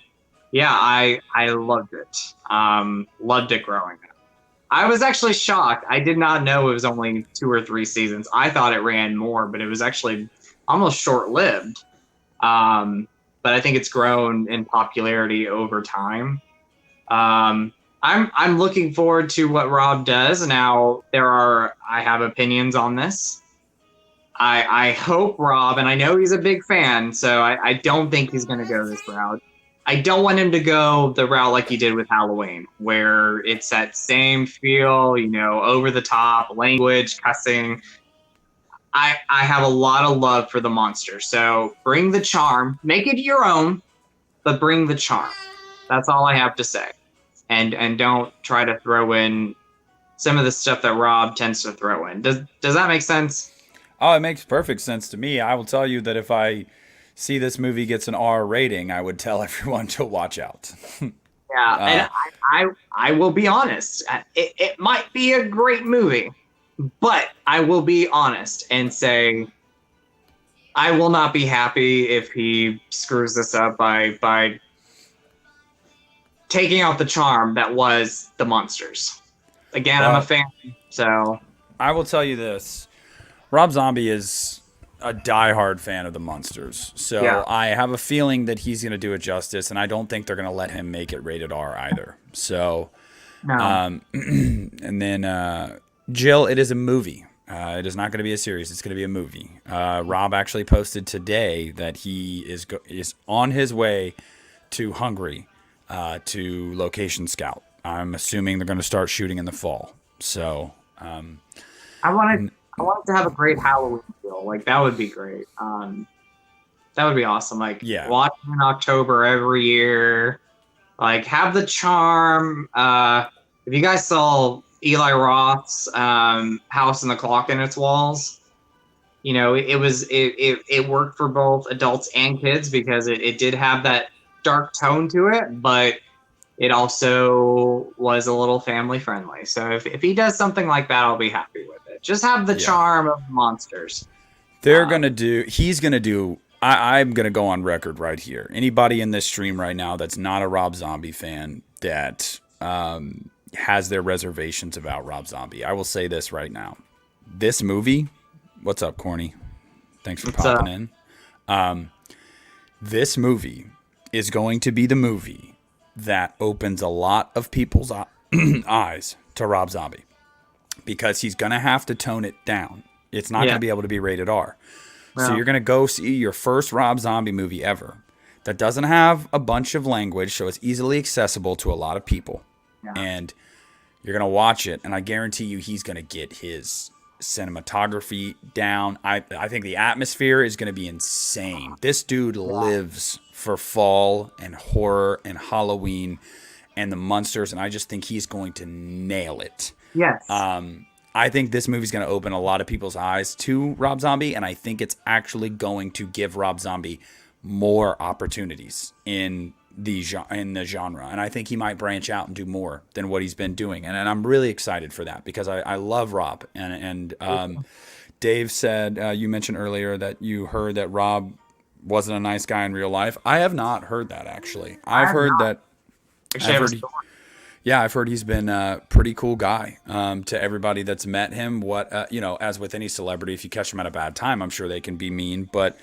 yeah, I loved it. Loved it growing up. I was actually shocked. I did not know it was only 2 or 3 seasons. I thought it ran more, but it was actually almost short-lived. But I think it's grown in popularity over time. I'm looking forward to what Rob does. Now, I have opinions on this. I hope Rob, and I know he's a big fan, so I don't think he's going to go this route. I don't want him to go the route like he did with Halloween, where it's that same feel, over the top, language, cussing. I have a lot of love for the monster. So bring the charm, make it your own, but bring the charm. That's all I have to say. And don't try to throw in some of the stuff that Rob tends to throw in. Does that make sense? Oh, it makes perfect sense to me. I will tell you that if I see this movie gets an R rating, I would tell everyone to watch out. Yeah, and I will be honest. It might be a great movie, but I will be honest and say I will not be happy if he screws this up by taking out the charm that was the Munsters. Again, I'm a fan, so I will tell you this. Rob Zombie is a diehard fan of the Munsters, so yeah. I have a feeling that he's going to do it justice, and I don't think they're going to let him make it rated R either. So, no. And then Jill, it is a movie. It is not going to be a series. It's going to be a movie. Rob actually posted today that he is on his way to Hungary to location scout. I'm assuming they're going to start shooting in the fall. So, I wanted to have a great Halloween feel. Like, that would be great. That would be awesome. Like, watching in October every year. Like, have the charm. If you guys saw Eli Roth's House and the Clock in Its Walls, it worked for both adults and kids because it did have that dark tone to it, but it also was a little family friendly. So if he does something like that, I'll be happy with it. Just have the charm of monsters. I'm going to go on record right here. Anybody in this stream right now that's not a Rob Zombie fan, that has their reservations about Rob Zombie. I will say this right now. This movie, what's up, Corny? Thanks for It's popping in. This movie is going to be the movie that opens a lot of people's eyes to Rob Zombie, because he's going to have to tone it down. It's not going to be able to be rated R. So you're going to go see your first Rob Zombie movie ever that doesn't have a bunch of language, so it's easily accessible to a lot of people. Yeah. And you're going to watch it, and I guarantee you he's going to get his cinematography down. I think the atmosphere is going to be insane. This dude lives for fall and horror and Halloween and the monsters, and I just think he's going to nail it. Yes. I think this movie's going to open a lot of people's eyes to Rob Zombie, and I think it's actually going to give Rob Zombie more opportunities in the genre, and I think he might branch out and do more than what he's been doing, and I'm really excited for that, because I love Rob. And Dave said, you mentioned earlier that you heard that Rob wasn't a nice guy in real life. I have not heard that, actually. I've heard he's been a pretty cool guy to everybody that's met him. As with any celebrity, if you catch them at a bad time, I'm sure they can be mean. But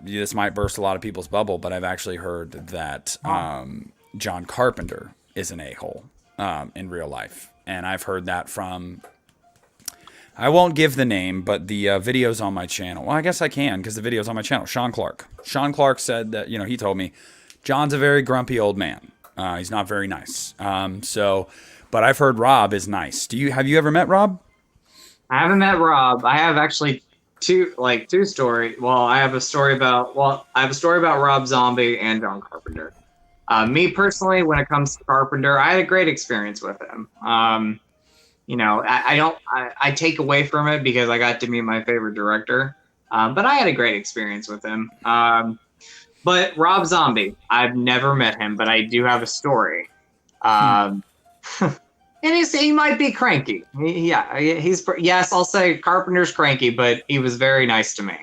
this might burst a lot of people's bubble, but I've actually heard that John Carpenter is an a-hole in real life. And I've heard that from, I won't give the name, but the video's on my channel. Well, I guess I can, because the video's on my channel. Sean Clark. Sean Clark said that, he told me, John's a very grumpy old man. He's not very nice. But I've heard Rob is nice. Have you ever met Rob? I haven't met Rob. I have actually two stories. I have a story about Rob Zombie and John Carpenter. Me personally, when it comes to Carpenter, I had a great experience with him. I take away from it because I got to meet my favorite director. But I had a great experience with him. But Rob Zombie, I've never met him, but I do have a story. And he might be cranky. Yes, I'll say Carpenter's cranky, but he was very nice to me.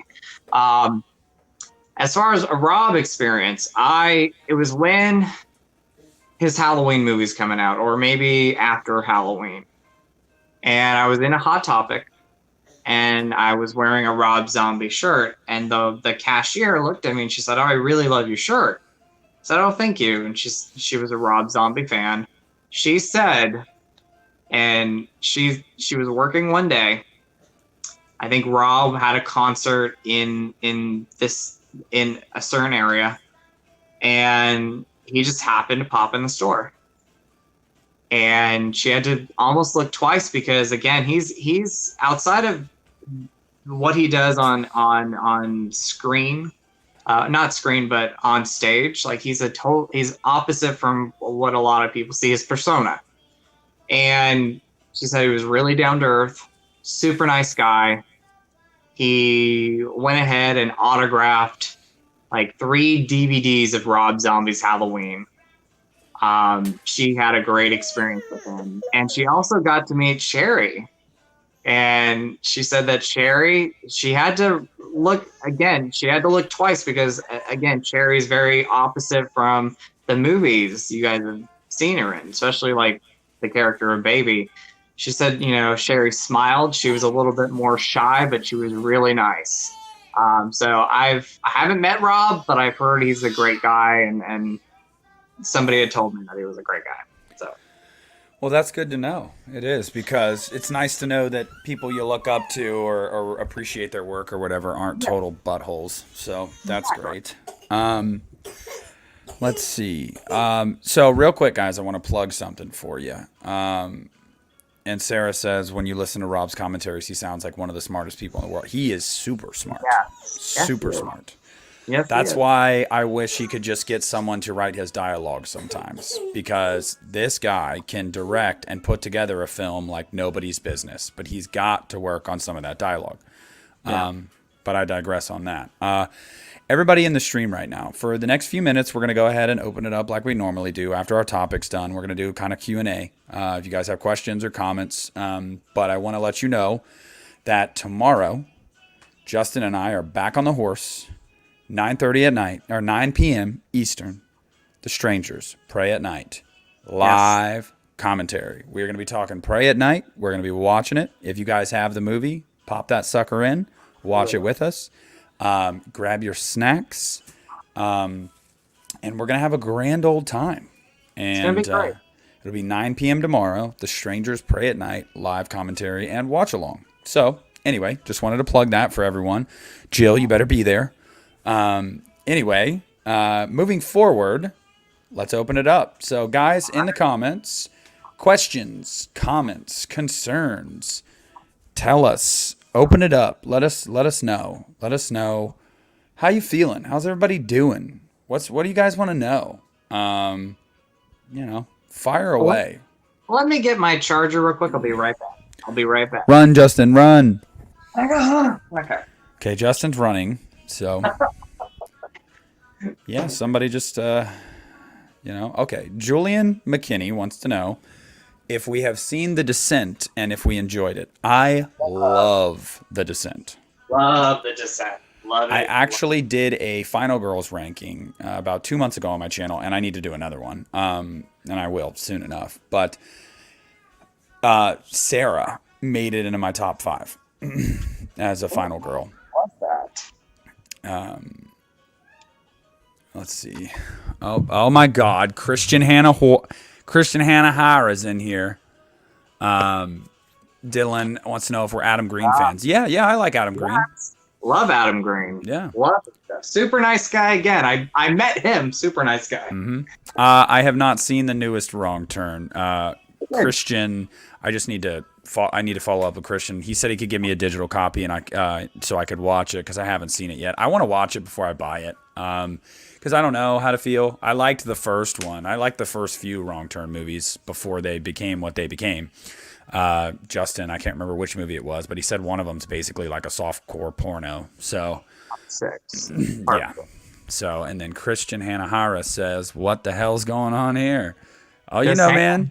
As far as a Rob experience, it was when his Halloween movie's coming out, or maybe after Halloween. And I was in a Hot Topic, and I was wearing a Rob Zombie shirt, and the cashier looked at me and she said, "Oh, I really love your shirt." I said, "Oh, thank you." And she was a Rob Zombie fan. She said, and she was working one day. I think Rob had a concert in a certain area, and he just happened to pop in the store. And she had to almost look twice, because again, he's outside of what he does on screen, not screen, but on stage. Like, he's opposite from what a lot of people see his persona. And she said he was really down to earth, super nice guy. He went ahead and autographed like 3 DVDs of Rob Zombie's Halloween. She had a great experience with him. And she also got to meet Sherry. And she said that Sherry, she had to look twice, because, again, Sherry's very opposite from the movies you guys have seen her in, especially like the character of Baby. She said, Sherry smiled. She was a little bit more shy, but she was really nice. So I haven't met Rob, but I've heard he's a great guy, and somebody had told me that he was a great guy. So, well, that's good to know. It is, because it's nice to know that people you look up to or appreciate their work or whatever aren't total buttholes. So that's great. Let's see. So real quick, guys, I want to plug something for you. And Sarah says, when you listen to Rob's commentaries, he sounds like one of the smartest people in the world. He is super smart. Super smart. Yes, That's why I wish he could just get someone to write his dialogue sometimes, because this guy can direct and put together a film like nobody's business, but he's got to work on some of that dialogue. Yeah. But I digress on that. Everybody in the stream right now, for the next few minutes, we're going to go ahead and open it up like we normally do. After our topic's done, we're going to do kind of Q&A. If you guys have questions or comments. But I want to let you know that tomorrow, Justin and I are back on the horse, 9:30 at night, or 9 p.m. Eastern. The Strangers Pray at Night live commentary. We're going to be talking Prey at night. We're going to be watching it. If you guys have the movie, pop that sucker in. Watch it with us. Grab your snacks. And we're going to have a grand old time. And It's going to be great. It'll be 9 p.m. tomorrow. The Strangers Pray at Night, live commentary and watch along. So, anyway, just wanted to plug that for everyone. Jill, you better be there. Anyway, moving forward, let's open it up. So, guys, in the comments, questions, comments, concerns, tell us. Open it up. Let us know. Let us know how you feeling. How's everybody doing? What do you guys want to know? Fire away. Let me get my charger real quick. I'll be right back. Run, Justin, run. Okay. Okay, Justin's running. So, yeah, somebody just, okay. Julian McKinney wants to know if we have seen The Descent and if we enjoyed it. I love The Descent. Love The Descent. Love it. I actually did a Final Girls ranking about 2 months ago on my channel, and I need to do another one. And I will soon enough. But Sarah made it into my top 5 as a Final Girl. What's that? Let's see. Oh my God, Christian Hannah Hara's in here. Dylan wants to know if we're Adam Green fans. Yeah, I like Adam Green. Love Adam Green. Yeah. Love it. Super nice guy again. I met him. Super nice guy. Mm-hmm. I have not seen the newest Wrong Turn. Christian, I just need to follow up with Christian. He said he could give me a digital copy and so I could watch it because I haven't seen it yet. I want to watch it before I buy it because I don't know how to feel. I liked the first one. I liked the first few Wrong Turn movies before they became what they became. Justin, I can't remember which movie it was, but he said one of them's basically like a softcore porno. So, 6. Yeah. So, and then Christian Hanahara says, "What the hell's going on here?" Oh, man.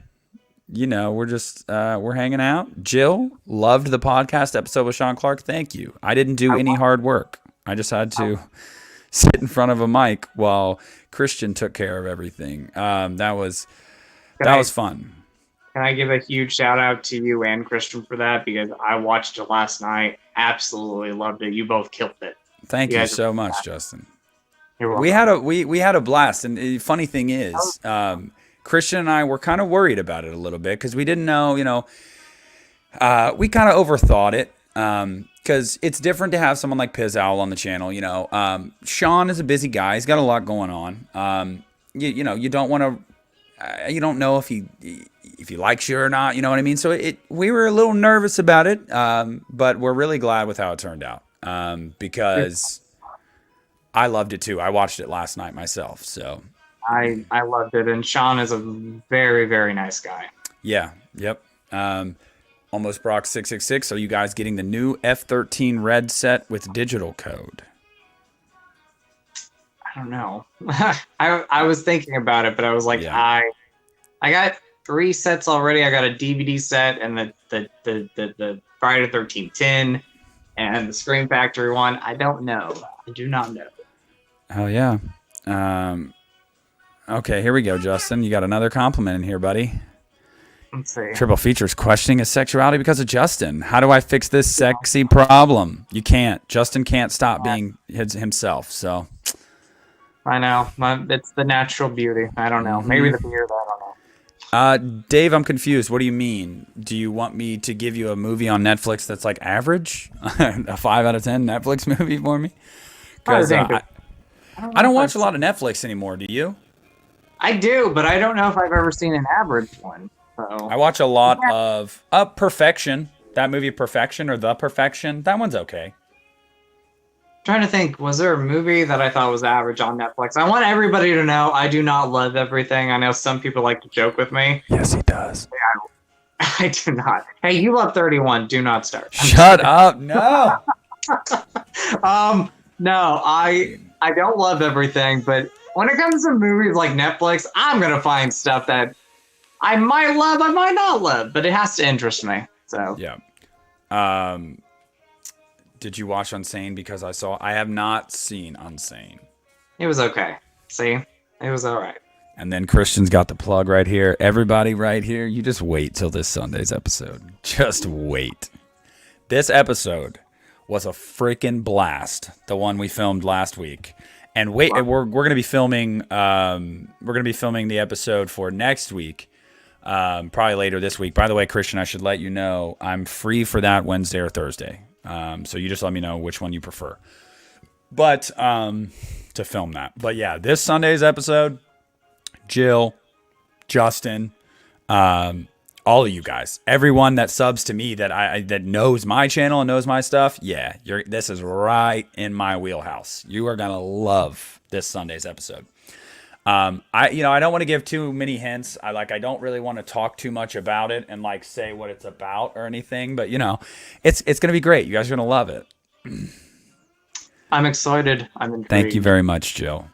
We're just we're hanging out. Jill loved the podcast episode with Sean Clark. Thank you. I didn't do any hard work. I just had to sit in front of a mic while Christian took care of everything. That was fun. Can I give a huge shout out to you and Christian for that? Because I watched it last night. Absolutely loved it. You both killed it. Thank you so much, Justin. You're welcome. We had a blast. And the funny thing is, Christian and I were kind of worried about it a little bit because we didn't know, we kind of overthought it because it's different to have someone like Piz Owl on the channel. Sean is a busy guy. He's got a lot going on. You don't want to, you don't know if he likes you or not. You know what I mean? So we were a little nervous about it, but we're really glad with how it turned out because I loved it too. I watched it last night myself. So I loved it, and Sean is a very, very nice guy. Yeah. Yep. Almost Brock 666. Are you guys getting the new F13 red set with digital code? I don't know. I was thinking about it, but I was like, I got 3 sets already. I got a DVD set and the Friday the 13th tin and the Scream Factory one. I don't know. I do not know. Oh yeah. Okay, here we go, Justin. You got another compliment in here, buddy. Let's see. Triple Features questioning his sexuality because of Justin. How do I fix this sexy problem? You can't. Justin can't stop being himself. So I know. It's the natural beauty. I don't know. Maybe the beard. I don't know. Dave, I'm confused. What do you mean? Do you want me to give you a movie on Netflix that's like average? A 5 out of 10 Netflix movie for me? Because I don't watch a lot of Netflix anymore. Do you? I do, but I don't know if I've ever seen an average one. So I watch a lot of Perfection. That movie Perfection or The Perfection. That one's okay. I'm trying to think, was there a movie that I thought was average on Netflix? I want everybody to know I do not love everything. I know some people like to joke with me. Yes, he does. I do not. Hey, you love 31. Do not start. Shut up. No. No, I don't love everything, but when it comes to movies like Netflix, I'm going to find stuff that I might love, I might not love, but it has to interest me. So yeah. Did you watch Unsane? Because I have not seen Unsane. It was okay. See? It was all right. And then Christian's got the plug right here. Everybody right here, you just wait till this Sunday's episode. Just wait. This episode was a freaking blast. The one we filmed last week. And wait, we're going to be filming the episode for next week. Probably later this week. By the way, Christian, I should let you know I'm free for that Wednesday or Thursday. So you just let me know which one you prefer. But to film that. But yeah, this Sunday's episode, Jill, Justin, all of you guys, everyone that subs to me that knows my channel and knows my stuff, yeah, this is right in my wheelhouse. You are gonna love this Sunday's episode. I don't want to give too many hints. I don't really want to talk too much about it and say what it's about or anything. But it's gonna be great. You guys are gonna love it. I'm excited. I'm intrigued. Thank you very much, Jill.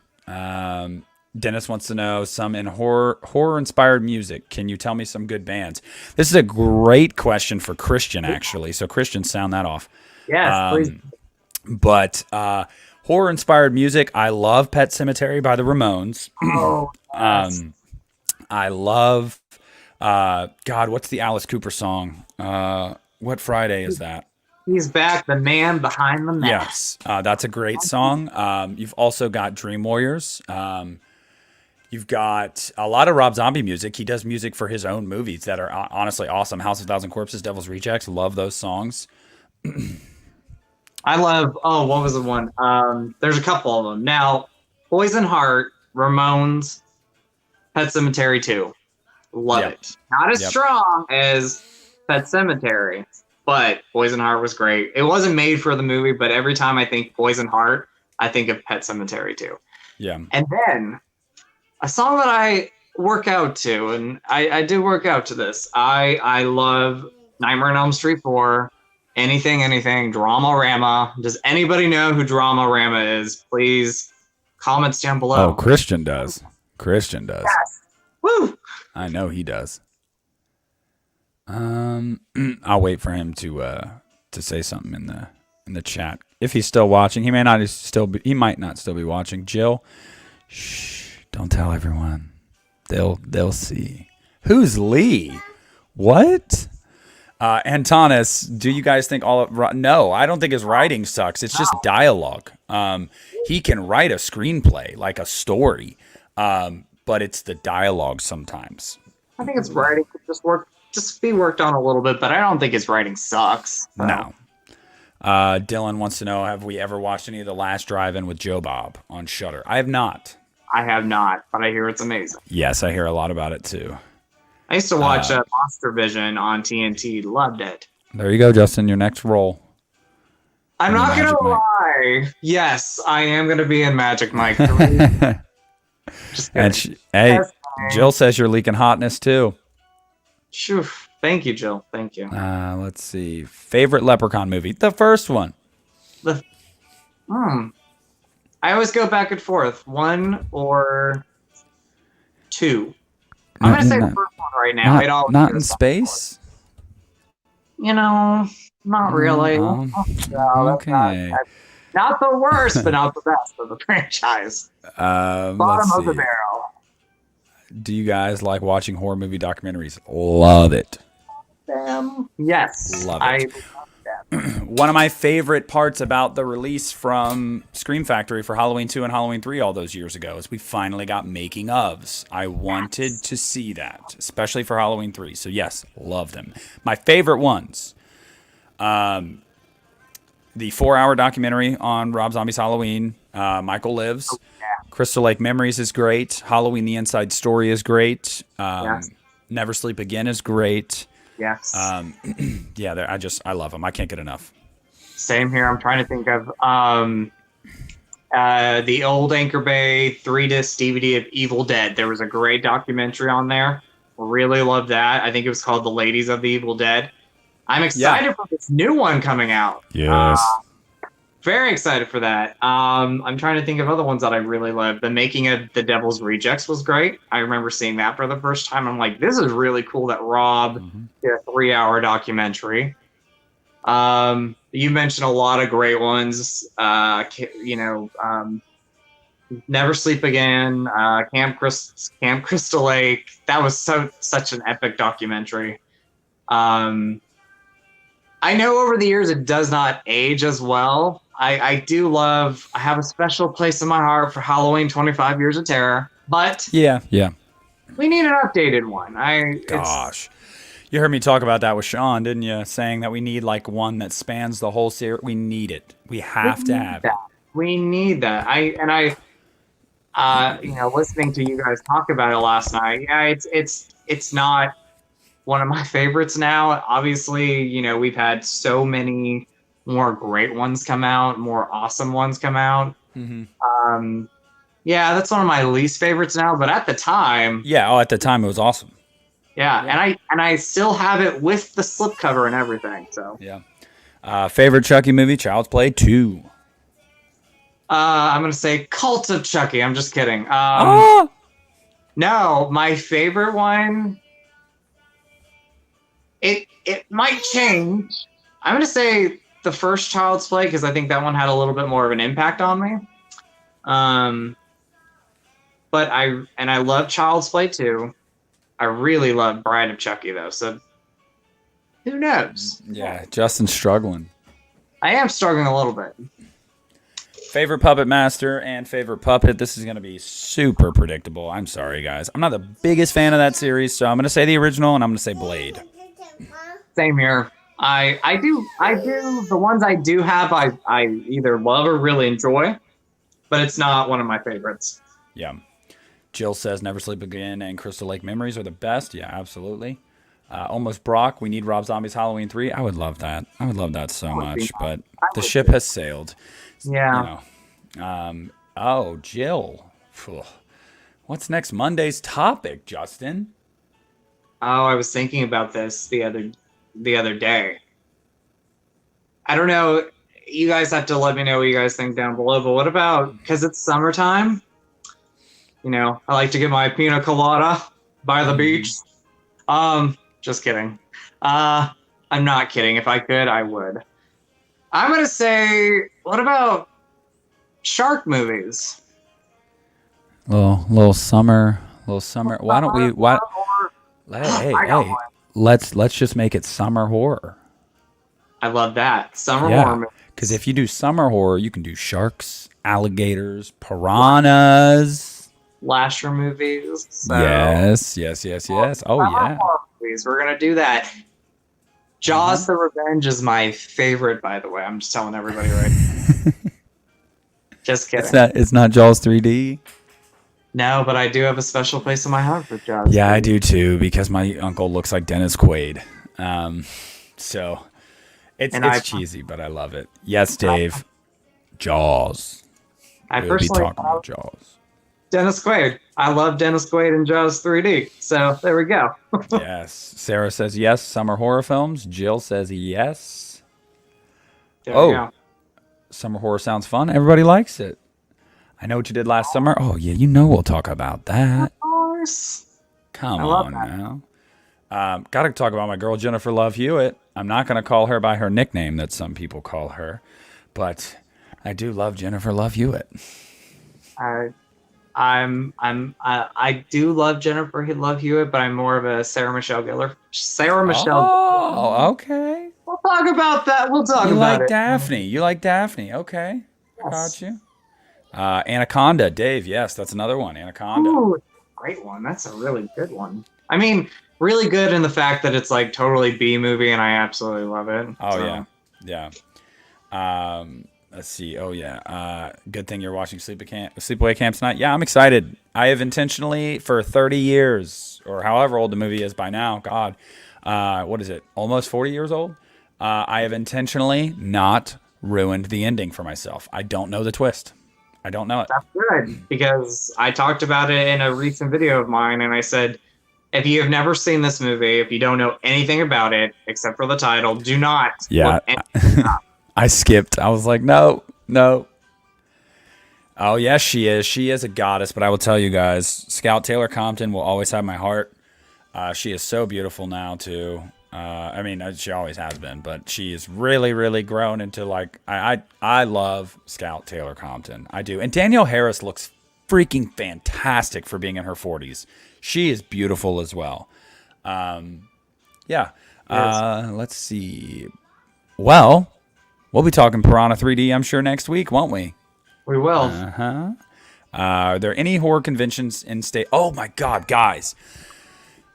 Dennis wants to know some in horror-inspired music. Can you tell me some good bands? This is a great question for Christian, actually. So, Christian, sound that off. Yes, please. But horror-inspired music, I love Pet Sematary by the Ramones. Oh, yes. I love, God, what's the Alice Cooper song? What Friday is that? He's back, the man behind the mask. Yes, that's a great song. You've also got Dream Warriors. You've got a lot of Rob Zombie music. He does music for his own movies that are honestly awesome. House of a Thousand Corpses, Devil's Rejects. Love those songs. I love, what was the one? There's a couple of them. Now, Poison Heart, Ramones, Pet Sematary 2. Love it. Not as strong as Pet Sematary, but Poison Heart was great. It wasn't made for the movie, but every time I think Poison Heart, I think of Pet Sematary 2. Yeah. And then a song that I work out to, and I do work out to this. I love Nightmare on Elm Street 4, Anything, Drama-Rama. Does anybody know who Drama-Rama is? Please, comments down below. Oh, Christian does. Yes. Woo! I know he does. I'll wait for him to say something in the chat. If he's still watching, he might not still be watching. Jill, shh. Don't tell everyone. They'll see. Who's Lee? What? Antonis, do you guys think no, I don't think his writing sucks. It's just dialogue. He can write a screenplay, like a story, but it's the dialogue sometimes. I think his writing could just be worked on a little bit, but I don't think his writing sucks. So. No. Dylan wants to know, have we ever watched any of The Last Drive-In with Joe Bob on Shudder? I have not. I have not, but I hear it's amazing. Yes, I hear a lot about it too. I used to watch Monster Vision on TNT. Loved it. There you go, Justin. Your next role. I'm not going to lie. Yes, I am going to be in Magic Mike 3. Just kidding. And Jill says you're leaking hotness too. Shoo. Thank you, Jill. Thank you. Let's see. Favorite Leprechaun movie? The first one. I always go back and forth. 1 or 2. I'm going to say the first one right now. Not in space? Not really. No, okay. Not the worst, but not the best of the franchise. Bottom of the barrel. Do you guys like watching horror movie documentaries? Love it. Yes. Love it. One of my favorite parts about the release from Scream Factory for Halloween 2 and Halloween 3 all those years ago is we finally got making ofs. I wanted to see that, especially for Halloween 3. So yes, love them. My favorite ones. The 4-hour documentary on Rob Zombie's Halloween, Michael Lives. Oh, yeah. Crystal Lake Memories is great. Halloween The Inside Story is great. Yes. Never Sleep Again is great. Yes. Yeah, I love them. I can't get enough. Same here. I'm trying to think of the old Anchor Bay 3-disc DVD of Evil Dead. There was a great documentary on there. Really loved that. I think it was called The Ladies of the Evil Dead. I'm excited for this new one coming out. Yes. Very excited for that. I'm trying to think of other ones that I really love. The making of The Devil's Rejects was great. I remember seeing that for the first time. I'm like, this is really cool that Rob did a 3-hour documentary. You mentioned a lot of great ones. Never Sleep Again, Camp Crystal Lake. That was such an epic documentary. Um, I know over the years it does not age as well. I do love. I have a special place in my heart for Halloween 25 Years of Terror, but Yeah, yeah. we need an updated one. It's Gosh. You heard me talk about that with Sean, didn't you? Saying that we need like one that spans the whole series. We need it. We we have to need have it. that. We need that. Listening to you guys talk about it last night. Yeah, it's not one of my favorites now. Obviously, we've had so many more great ones come out, more awesome ones come out. Um, yeah, that's one of my least favorites now. But at the time, Yeah. Oh, at the time it was awesome. yeah, and I still have it with the slipcover and everything. So, Yeah. Favorite Chucky movie? Child's Play 2. I'm gonna say Cult of Chucky. I'm just kidding. Ah. No, my favorite one. It might change. I'm gonna say the first Child's Play because I think that one had a little bit more of an impact on me. Um, but I love Child's Play too. I really love Bride of Chucky though. So who knows? Yeah. Justin's struggling. I am struggling a little bit. Favorite Puppet Master and favorite puppet. This is going to be super predictable. I'm sorry, guys. I'm not the biggest fan of that series, so I'm going to say the original and I'm going to say Blade. Same here. I do the ones I do have I either love or really enjoy, but it's not one of my favorites. Yeah. Jill says Never Sleep Again and Crystal Lake Memories are the best. Yeah, absolutely. Almost Brock. We need Rob Zombie's Halloween 3. I would love that. I would love that so much, but the ship has sailed. Yeah. Oh, Jill. Phew. What's next Monday's topic, Justin? Oh, I was thinking about this the other day. I don't know. You guys have to let me know what you guys think down below. But what about because it's summertime? I like to get my pina colada by the beach. Just kidding. I'm not kidding. If I could, I would. I'm gonna say, what about shark movies? Little summer. Why don't we? Why? Hey. Let's just make it summer horror. I love that summer horror movies. Because if you do summer horror, you can do sharks, alligators, piranhas. Slasher movies. So Yes. Oh yeah. horror movies. We're gonna do that. Jaws: The Revenge is my favorite, by the way. I'm just telling everybody right. Just kidding. It's not Jaws 3D. No, but I do have a special place in my heart for Jaws. Yeah, I do too, because my uncle looks like Dennis Quaid. So it's cheesy, but I love it. Yes, Dave. Jaws. I We'll be personally talking about Jaws. Dennis Quaid. I love Dennis Quaid and Jaws 3D. So there we go. Yes. Sarah says yes. Summer horror films. Jill says yes. There we go. Summer horror sounds fun. Everybody likes it. I know what you did last summer. Oh yeah, we'll talk about that. Of course. Come on now. Got to talk about my girl Jennifer Love Hewitt. I'm not going to call her by her nickname that some people call her, but I do love Jennifer Love Hewitt. I do love Jennifer Love Hewitt, but I'm more of a Sarah Michelle Gellar. Sarah Michelle. Oh, okay. We'll talk about that. We'll talk You about like it. Daphne. You like Daphne. Okay. I Yes. got you. Anaconda. Dave, yes, that's another one. Anaconda. Ooh, great one. That's a really good one. I mean, really good in the fact that it's like totally B movie, and I absolutely love it. Oh, So, yeah. Let's see. Oh, yeah. Good thing you're watching Sleepaway Camp tonight. Yeah, I'm excited. I have intentionally, for 30 years, or however old the movie is by now, God, what is it? Almost 40 years old? I have intentionally not ruined the ending for myself. I don't know the twist. I don't know it. That's good because I talked about it in a recent video of mine, and I said, if you have never seen this movie, if you don't know anything about it except for the title, do not. Yeah. look anything up. I skipped. I was like, no. Oh, yes, she is. She is a goddess, but I will tell you guys, Scout Taylor Compton will always have my heart. She is so beautiful now, too. I mean, she always has been, but she is really, really grown into, like, I love Scout Taylor Compton. I do. And Danielle Harris looks freaking fantastic for being in her 40s. She is beautiful as well. Yeah. Let's see. Well, we'll be talking Piranha 3D, I'm sure, next week, won't we? We will. Are there any horror conventions in state? Oh my God, guys!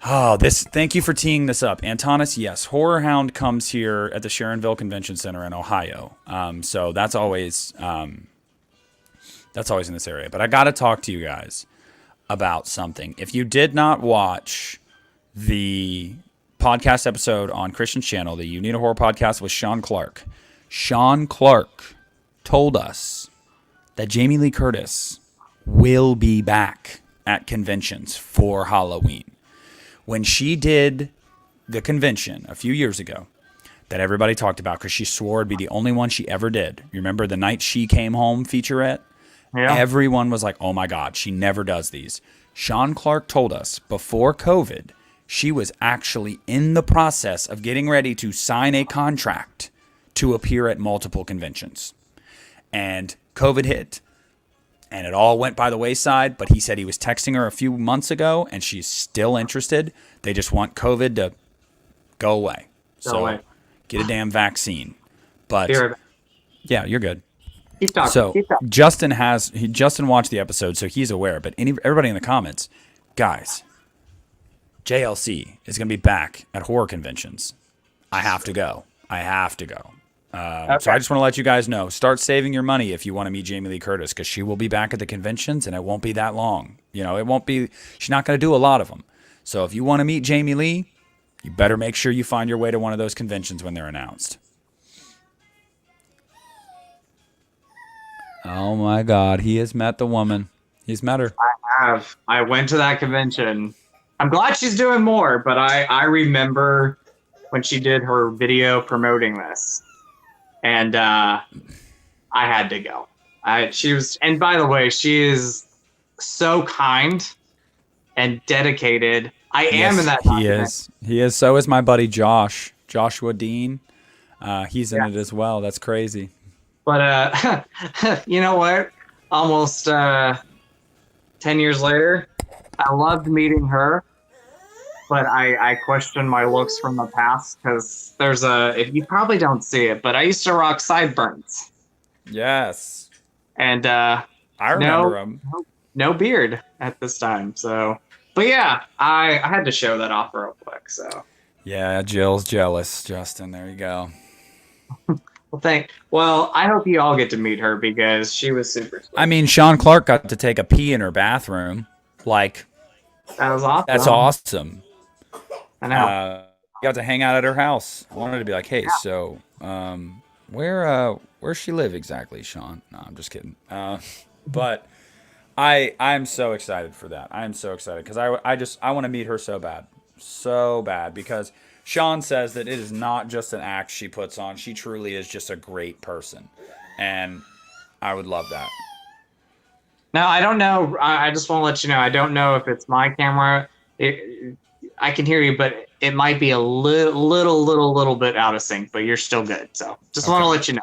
Oh, this. Thank you for teeing this up, Antonis. Yes, Horror Hound comes here at the Sharonville Convention Center in Ohio. So that's always in this area. But I got to talk to you guys about something. If you did not watch the podcast episode on Christian's channel, the You Need a Horror podcast with Sean Clark told us that Jamie Lee Curtis will be back at conventions for Halloween. When she did the convention a few years ago that everybody talked about because she swore it'd be the only one she ever did. You remember the Night She Came Home featurette? Yeah. Everyone was like, oh my God, she never does these. Sean Clark told us before COVID, she was actually in the process of getting ready to sign a contract to appear at multiple conventions. And COVID hit. And it all went by the wayside, but he said he was texting her a few months ago, and she's still interested. They just want COVID to go away. Get a damn vaccine. But yeah, you're good. Keep talking. So Keep talking. Justin watched the episode, so he's aware. But everybody in the comments, guys, JLC is going to be back at horror conventions. I have to go. Okay. So I just want to let you guys know, start saving your money if you want to meet Jamie Lee Curtis, because she will be back at the conventions and it won't be that long. She's not going to do a lot of them. So if you want to meet Jamie Lee, you better make sure you find your way to one of those conventions when they're announced. Oh my God, he has met the woman. He's met her. I have. I went to that convention. I'm glad she's doing more, but I remember when she did her video promoting this. And I had to go. And by the way, she is so kind and dedicated. I am in that. He is. So is my buddy Joshua Dean. He's in it as well. That's crazy. But you know what? Almost 10 years later, I loved meeting her. But I question my looks from the past because if you probably don't see it, but I used to rock sideburns. Yes. And I remember them. No beard at this time. So, but yeah, I had to show that off real quick. So. Yeah, Jill's jealous, Justin. There you go. Well, I hope you all get to meet her because she was super sweet. I mean, Sean Clark got to take a pee in her bathroom. Like, that was awesome. That's awesome. I know. Got to hang out at her house. I wanted to be like, hey, so where she live exactly, Sean? No, I'm just kidding. But I'm so excited for that. I'm so excited because I want to meet her so bad because Sean says that it is not just an act she puts on. She truly is just a great person, and I would love that. Now, I don't know. I just want to let you know. I don't know if it's my camera. I can hear you, but it might be a little bit out of sync, but you're still good. So just want to let you know.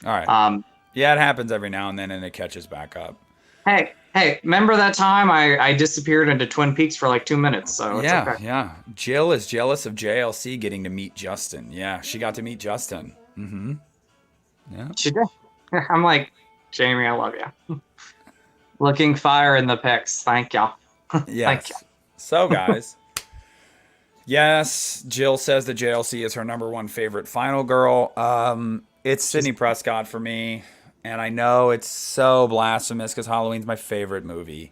All right. Yeah, it happens every now and then, and it catches back up. Hey, remember that time I disappeared into Twin Peaks for like 2 minutes? So it's okay. Yeah. Jill is jealous of JLC getting to meet Justin. Yeah, she got to meet Justin. Mm-hmm. Yeah. She did. I'm like, Jamie, I love you. Looking fire in the pics. Thank y'all. Yes. Thank you. So, guys. Yes, Jill says that JLC is her number one favorite final girl. It's Sidney Prescott for me, and I know it's so blasphemous because Halloween's my favorite movie,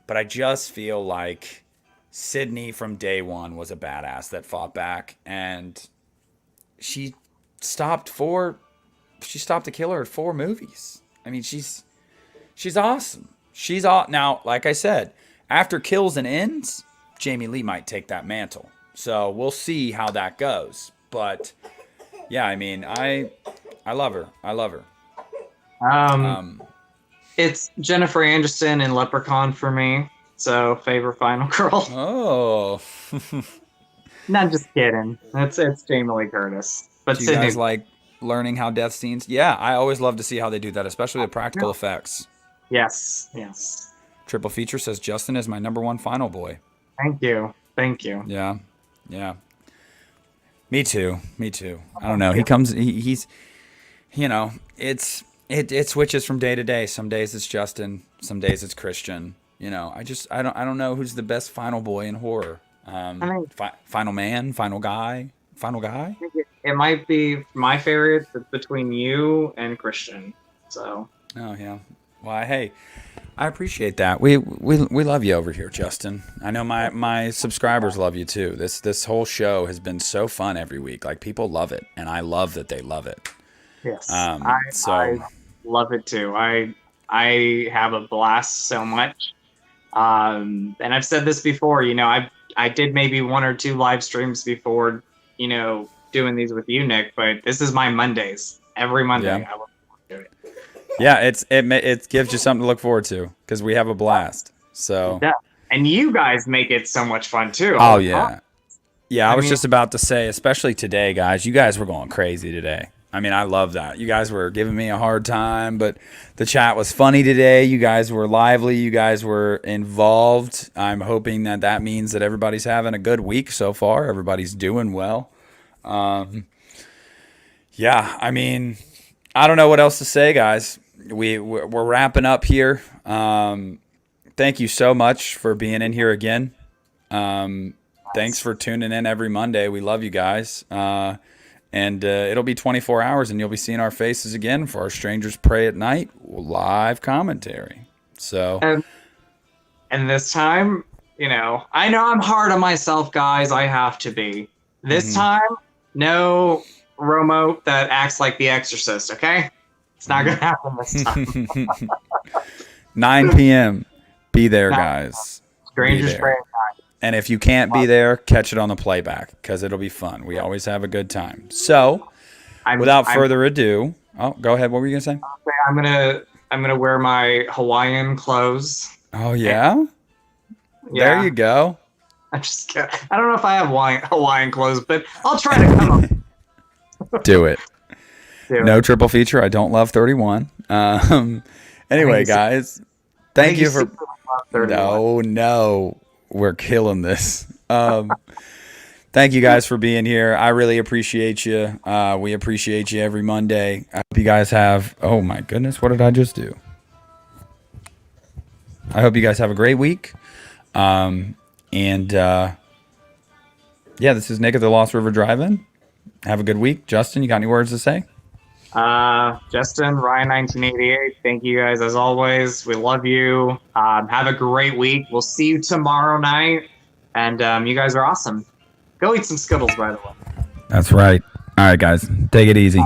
but I just feel like Sidney from day one was a badass that fought back, and she stopped the killer at 4 movies. I mean, she's awesome. Now, like I said, after Kills and Ends, Jamie Lee might take that mantle. So we'll see how that goes. But yeah, I mean, I love her. It's Jennifer Anderson in Leprechaun for me. So favorite final girl. Oh. Not just kidding. It's Jamie Lee Curtis. But Do you guys like learning how death scenes? Yeah, I always love to see how they do that, especially the practical effects. Yes. Triple Feature says Justin is my number one final boy. Thank you. Thank you. Yeah. Yeah. Me too. Me too. I don't know. He comes. He's. You know, it switches from day to day. Some days it's Justin. Some days it's Christian. You know, I don't know who's the best final boy in horror. I mean, Final man, final guy. I think it might be my favorite between you and Christian. So. Oh yeah. Well, hey, I appreciate that. We love you over here, Justin. I know my subscribers love you too. This whole show has been so fun every week. Like, people love it, and I love that they love it. Yes, I love it too. I have a blast so much. And I've said this before. You know, I did maybe 1 or 2 live streams before, you know, doing these with you, Nick. But this is my Mondays. Every Monday, Yeah. I look forward to it. Yeah, it gives you something to look forward to because we have a blast. So. Yeah. And you guys make it so much fun too. Oh yeah. Yeah, I was mean, just about to say, especially today, guys. You guys were going crazy today. I mean, I love that. You guys were giving me a hard time, but the chat was funny today. You guys were lively. You guys were involved. I'm hoping that means that everybody's having a good week so far. Everybody's doing well. Yeah, I mean, I don't know what else to say, guys. We're wrapping up here. Thank you so much for being in here again. Thanks for tuning in every Monday. We love you guys. And it'll be 24 hours, and you'll be seeing our faces again for our Strangers Pray at Night live commentary. So, and this time, you know I'm hard on myself, guys. I have to be. This time, no Romo that acts like the Exorcist. Okay, it's not gonna happen this time. 9 p.m. Be there, guys. Strangers Pray at Night. And if you can't be there, catch it on the playback because it'll be fun. We always have a good time. So, without further ado, go ahead. What were you gonna say? I'm gonna wear my Hawaiian clothes. Oh yeah? Yeah. There you go. I'm just kidding. I don't know if I have Hawaiian clothes, but I'll try to come up. Do it. No triple feature. I don't love 31. Anyway, guys, thank you for. No. We're killing this. Thank you guys for being here. I really appreciate you. We appreciate you every Monday. I hope you guys have. Oh my goodness, what did I just do? I hope you guys have a great week. Yeah, this is Nick at the Lost River Drive-In. Have a good week. Justin, you got any words to say? Justin, Ryan 1988, thank you guys as always. We love you. Have a great week. We'll see you tomorrow night. And you guys are awesome. Go eat some Skittles, by the way. That's right. All right, guys. Take it easy.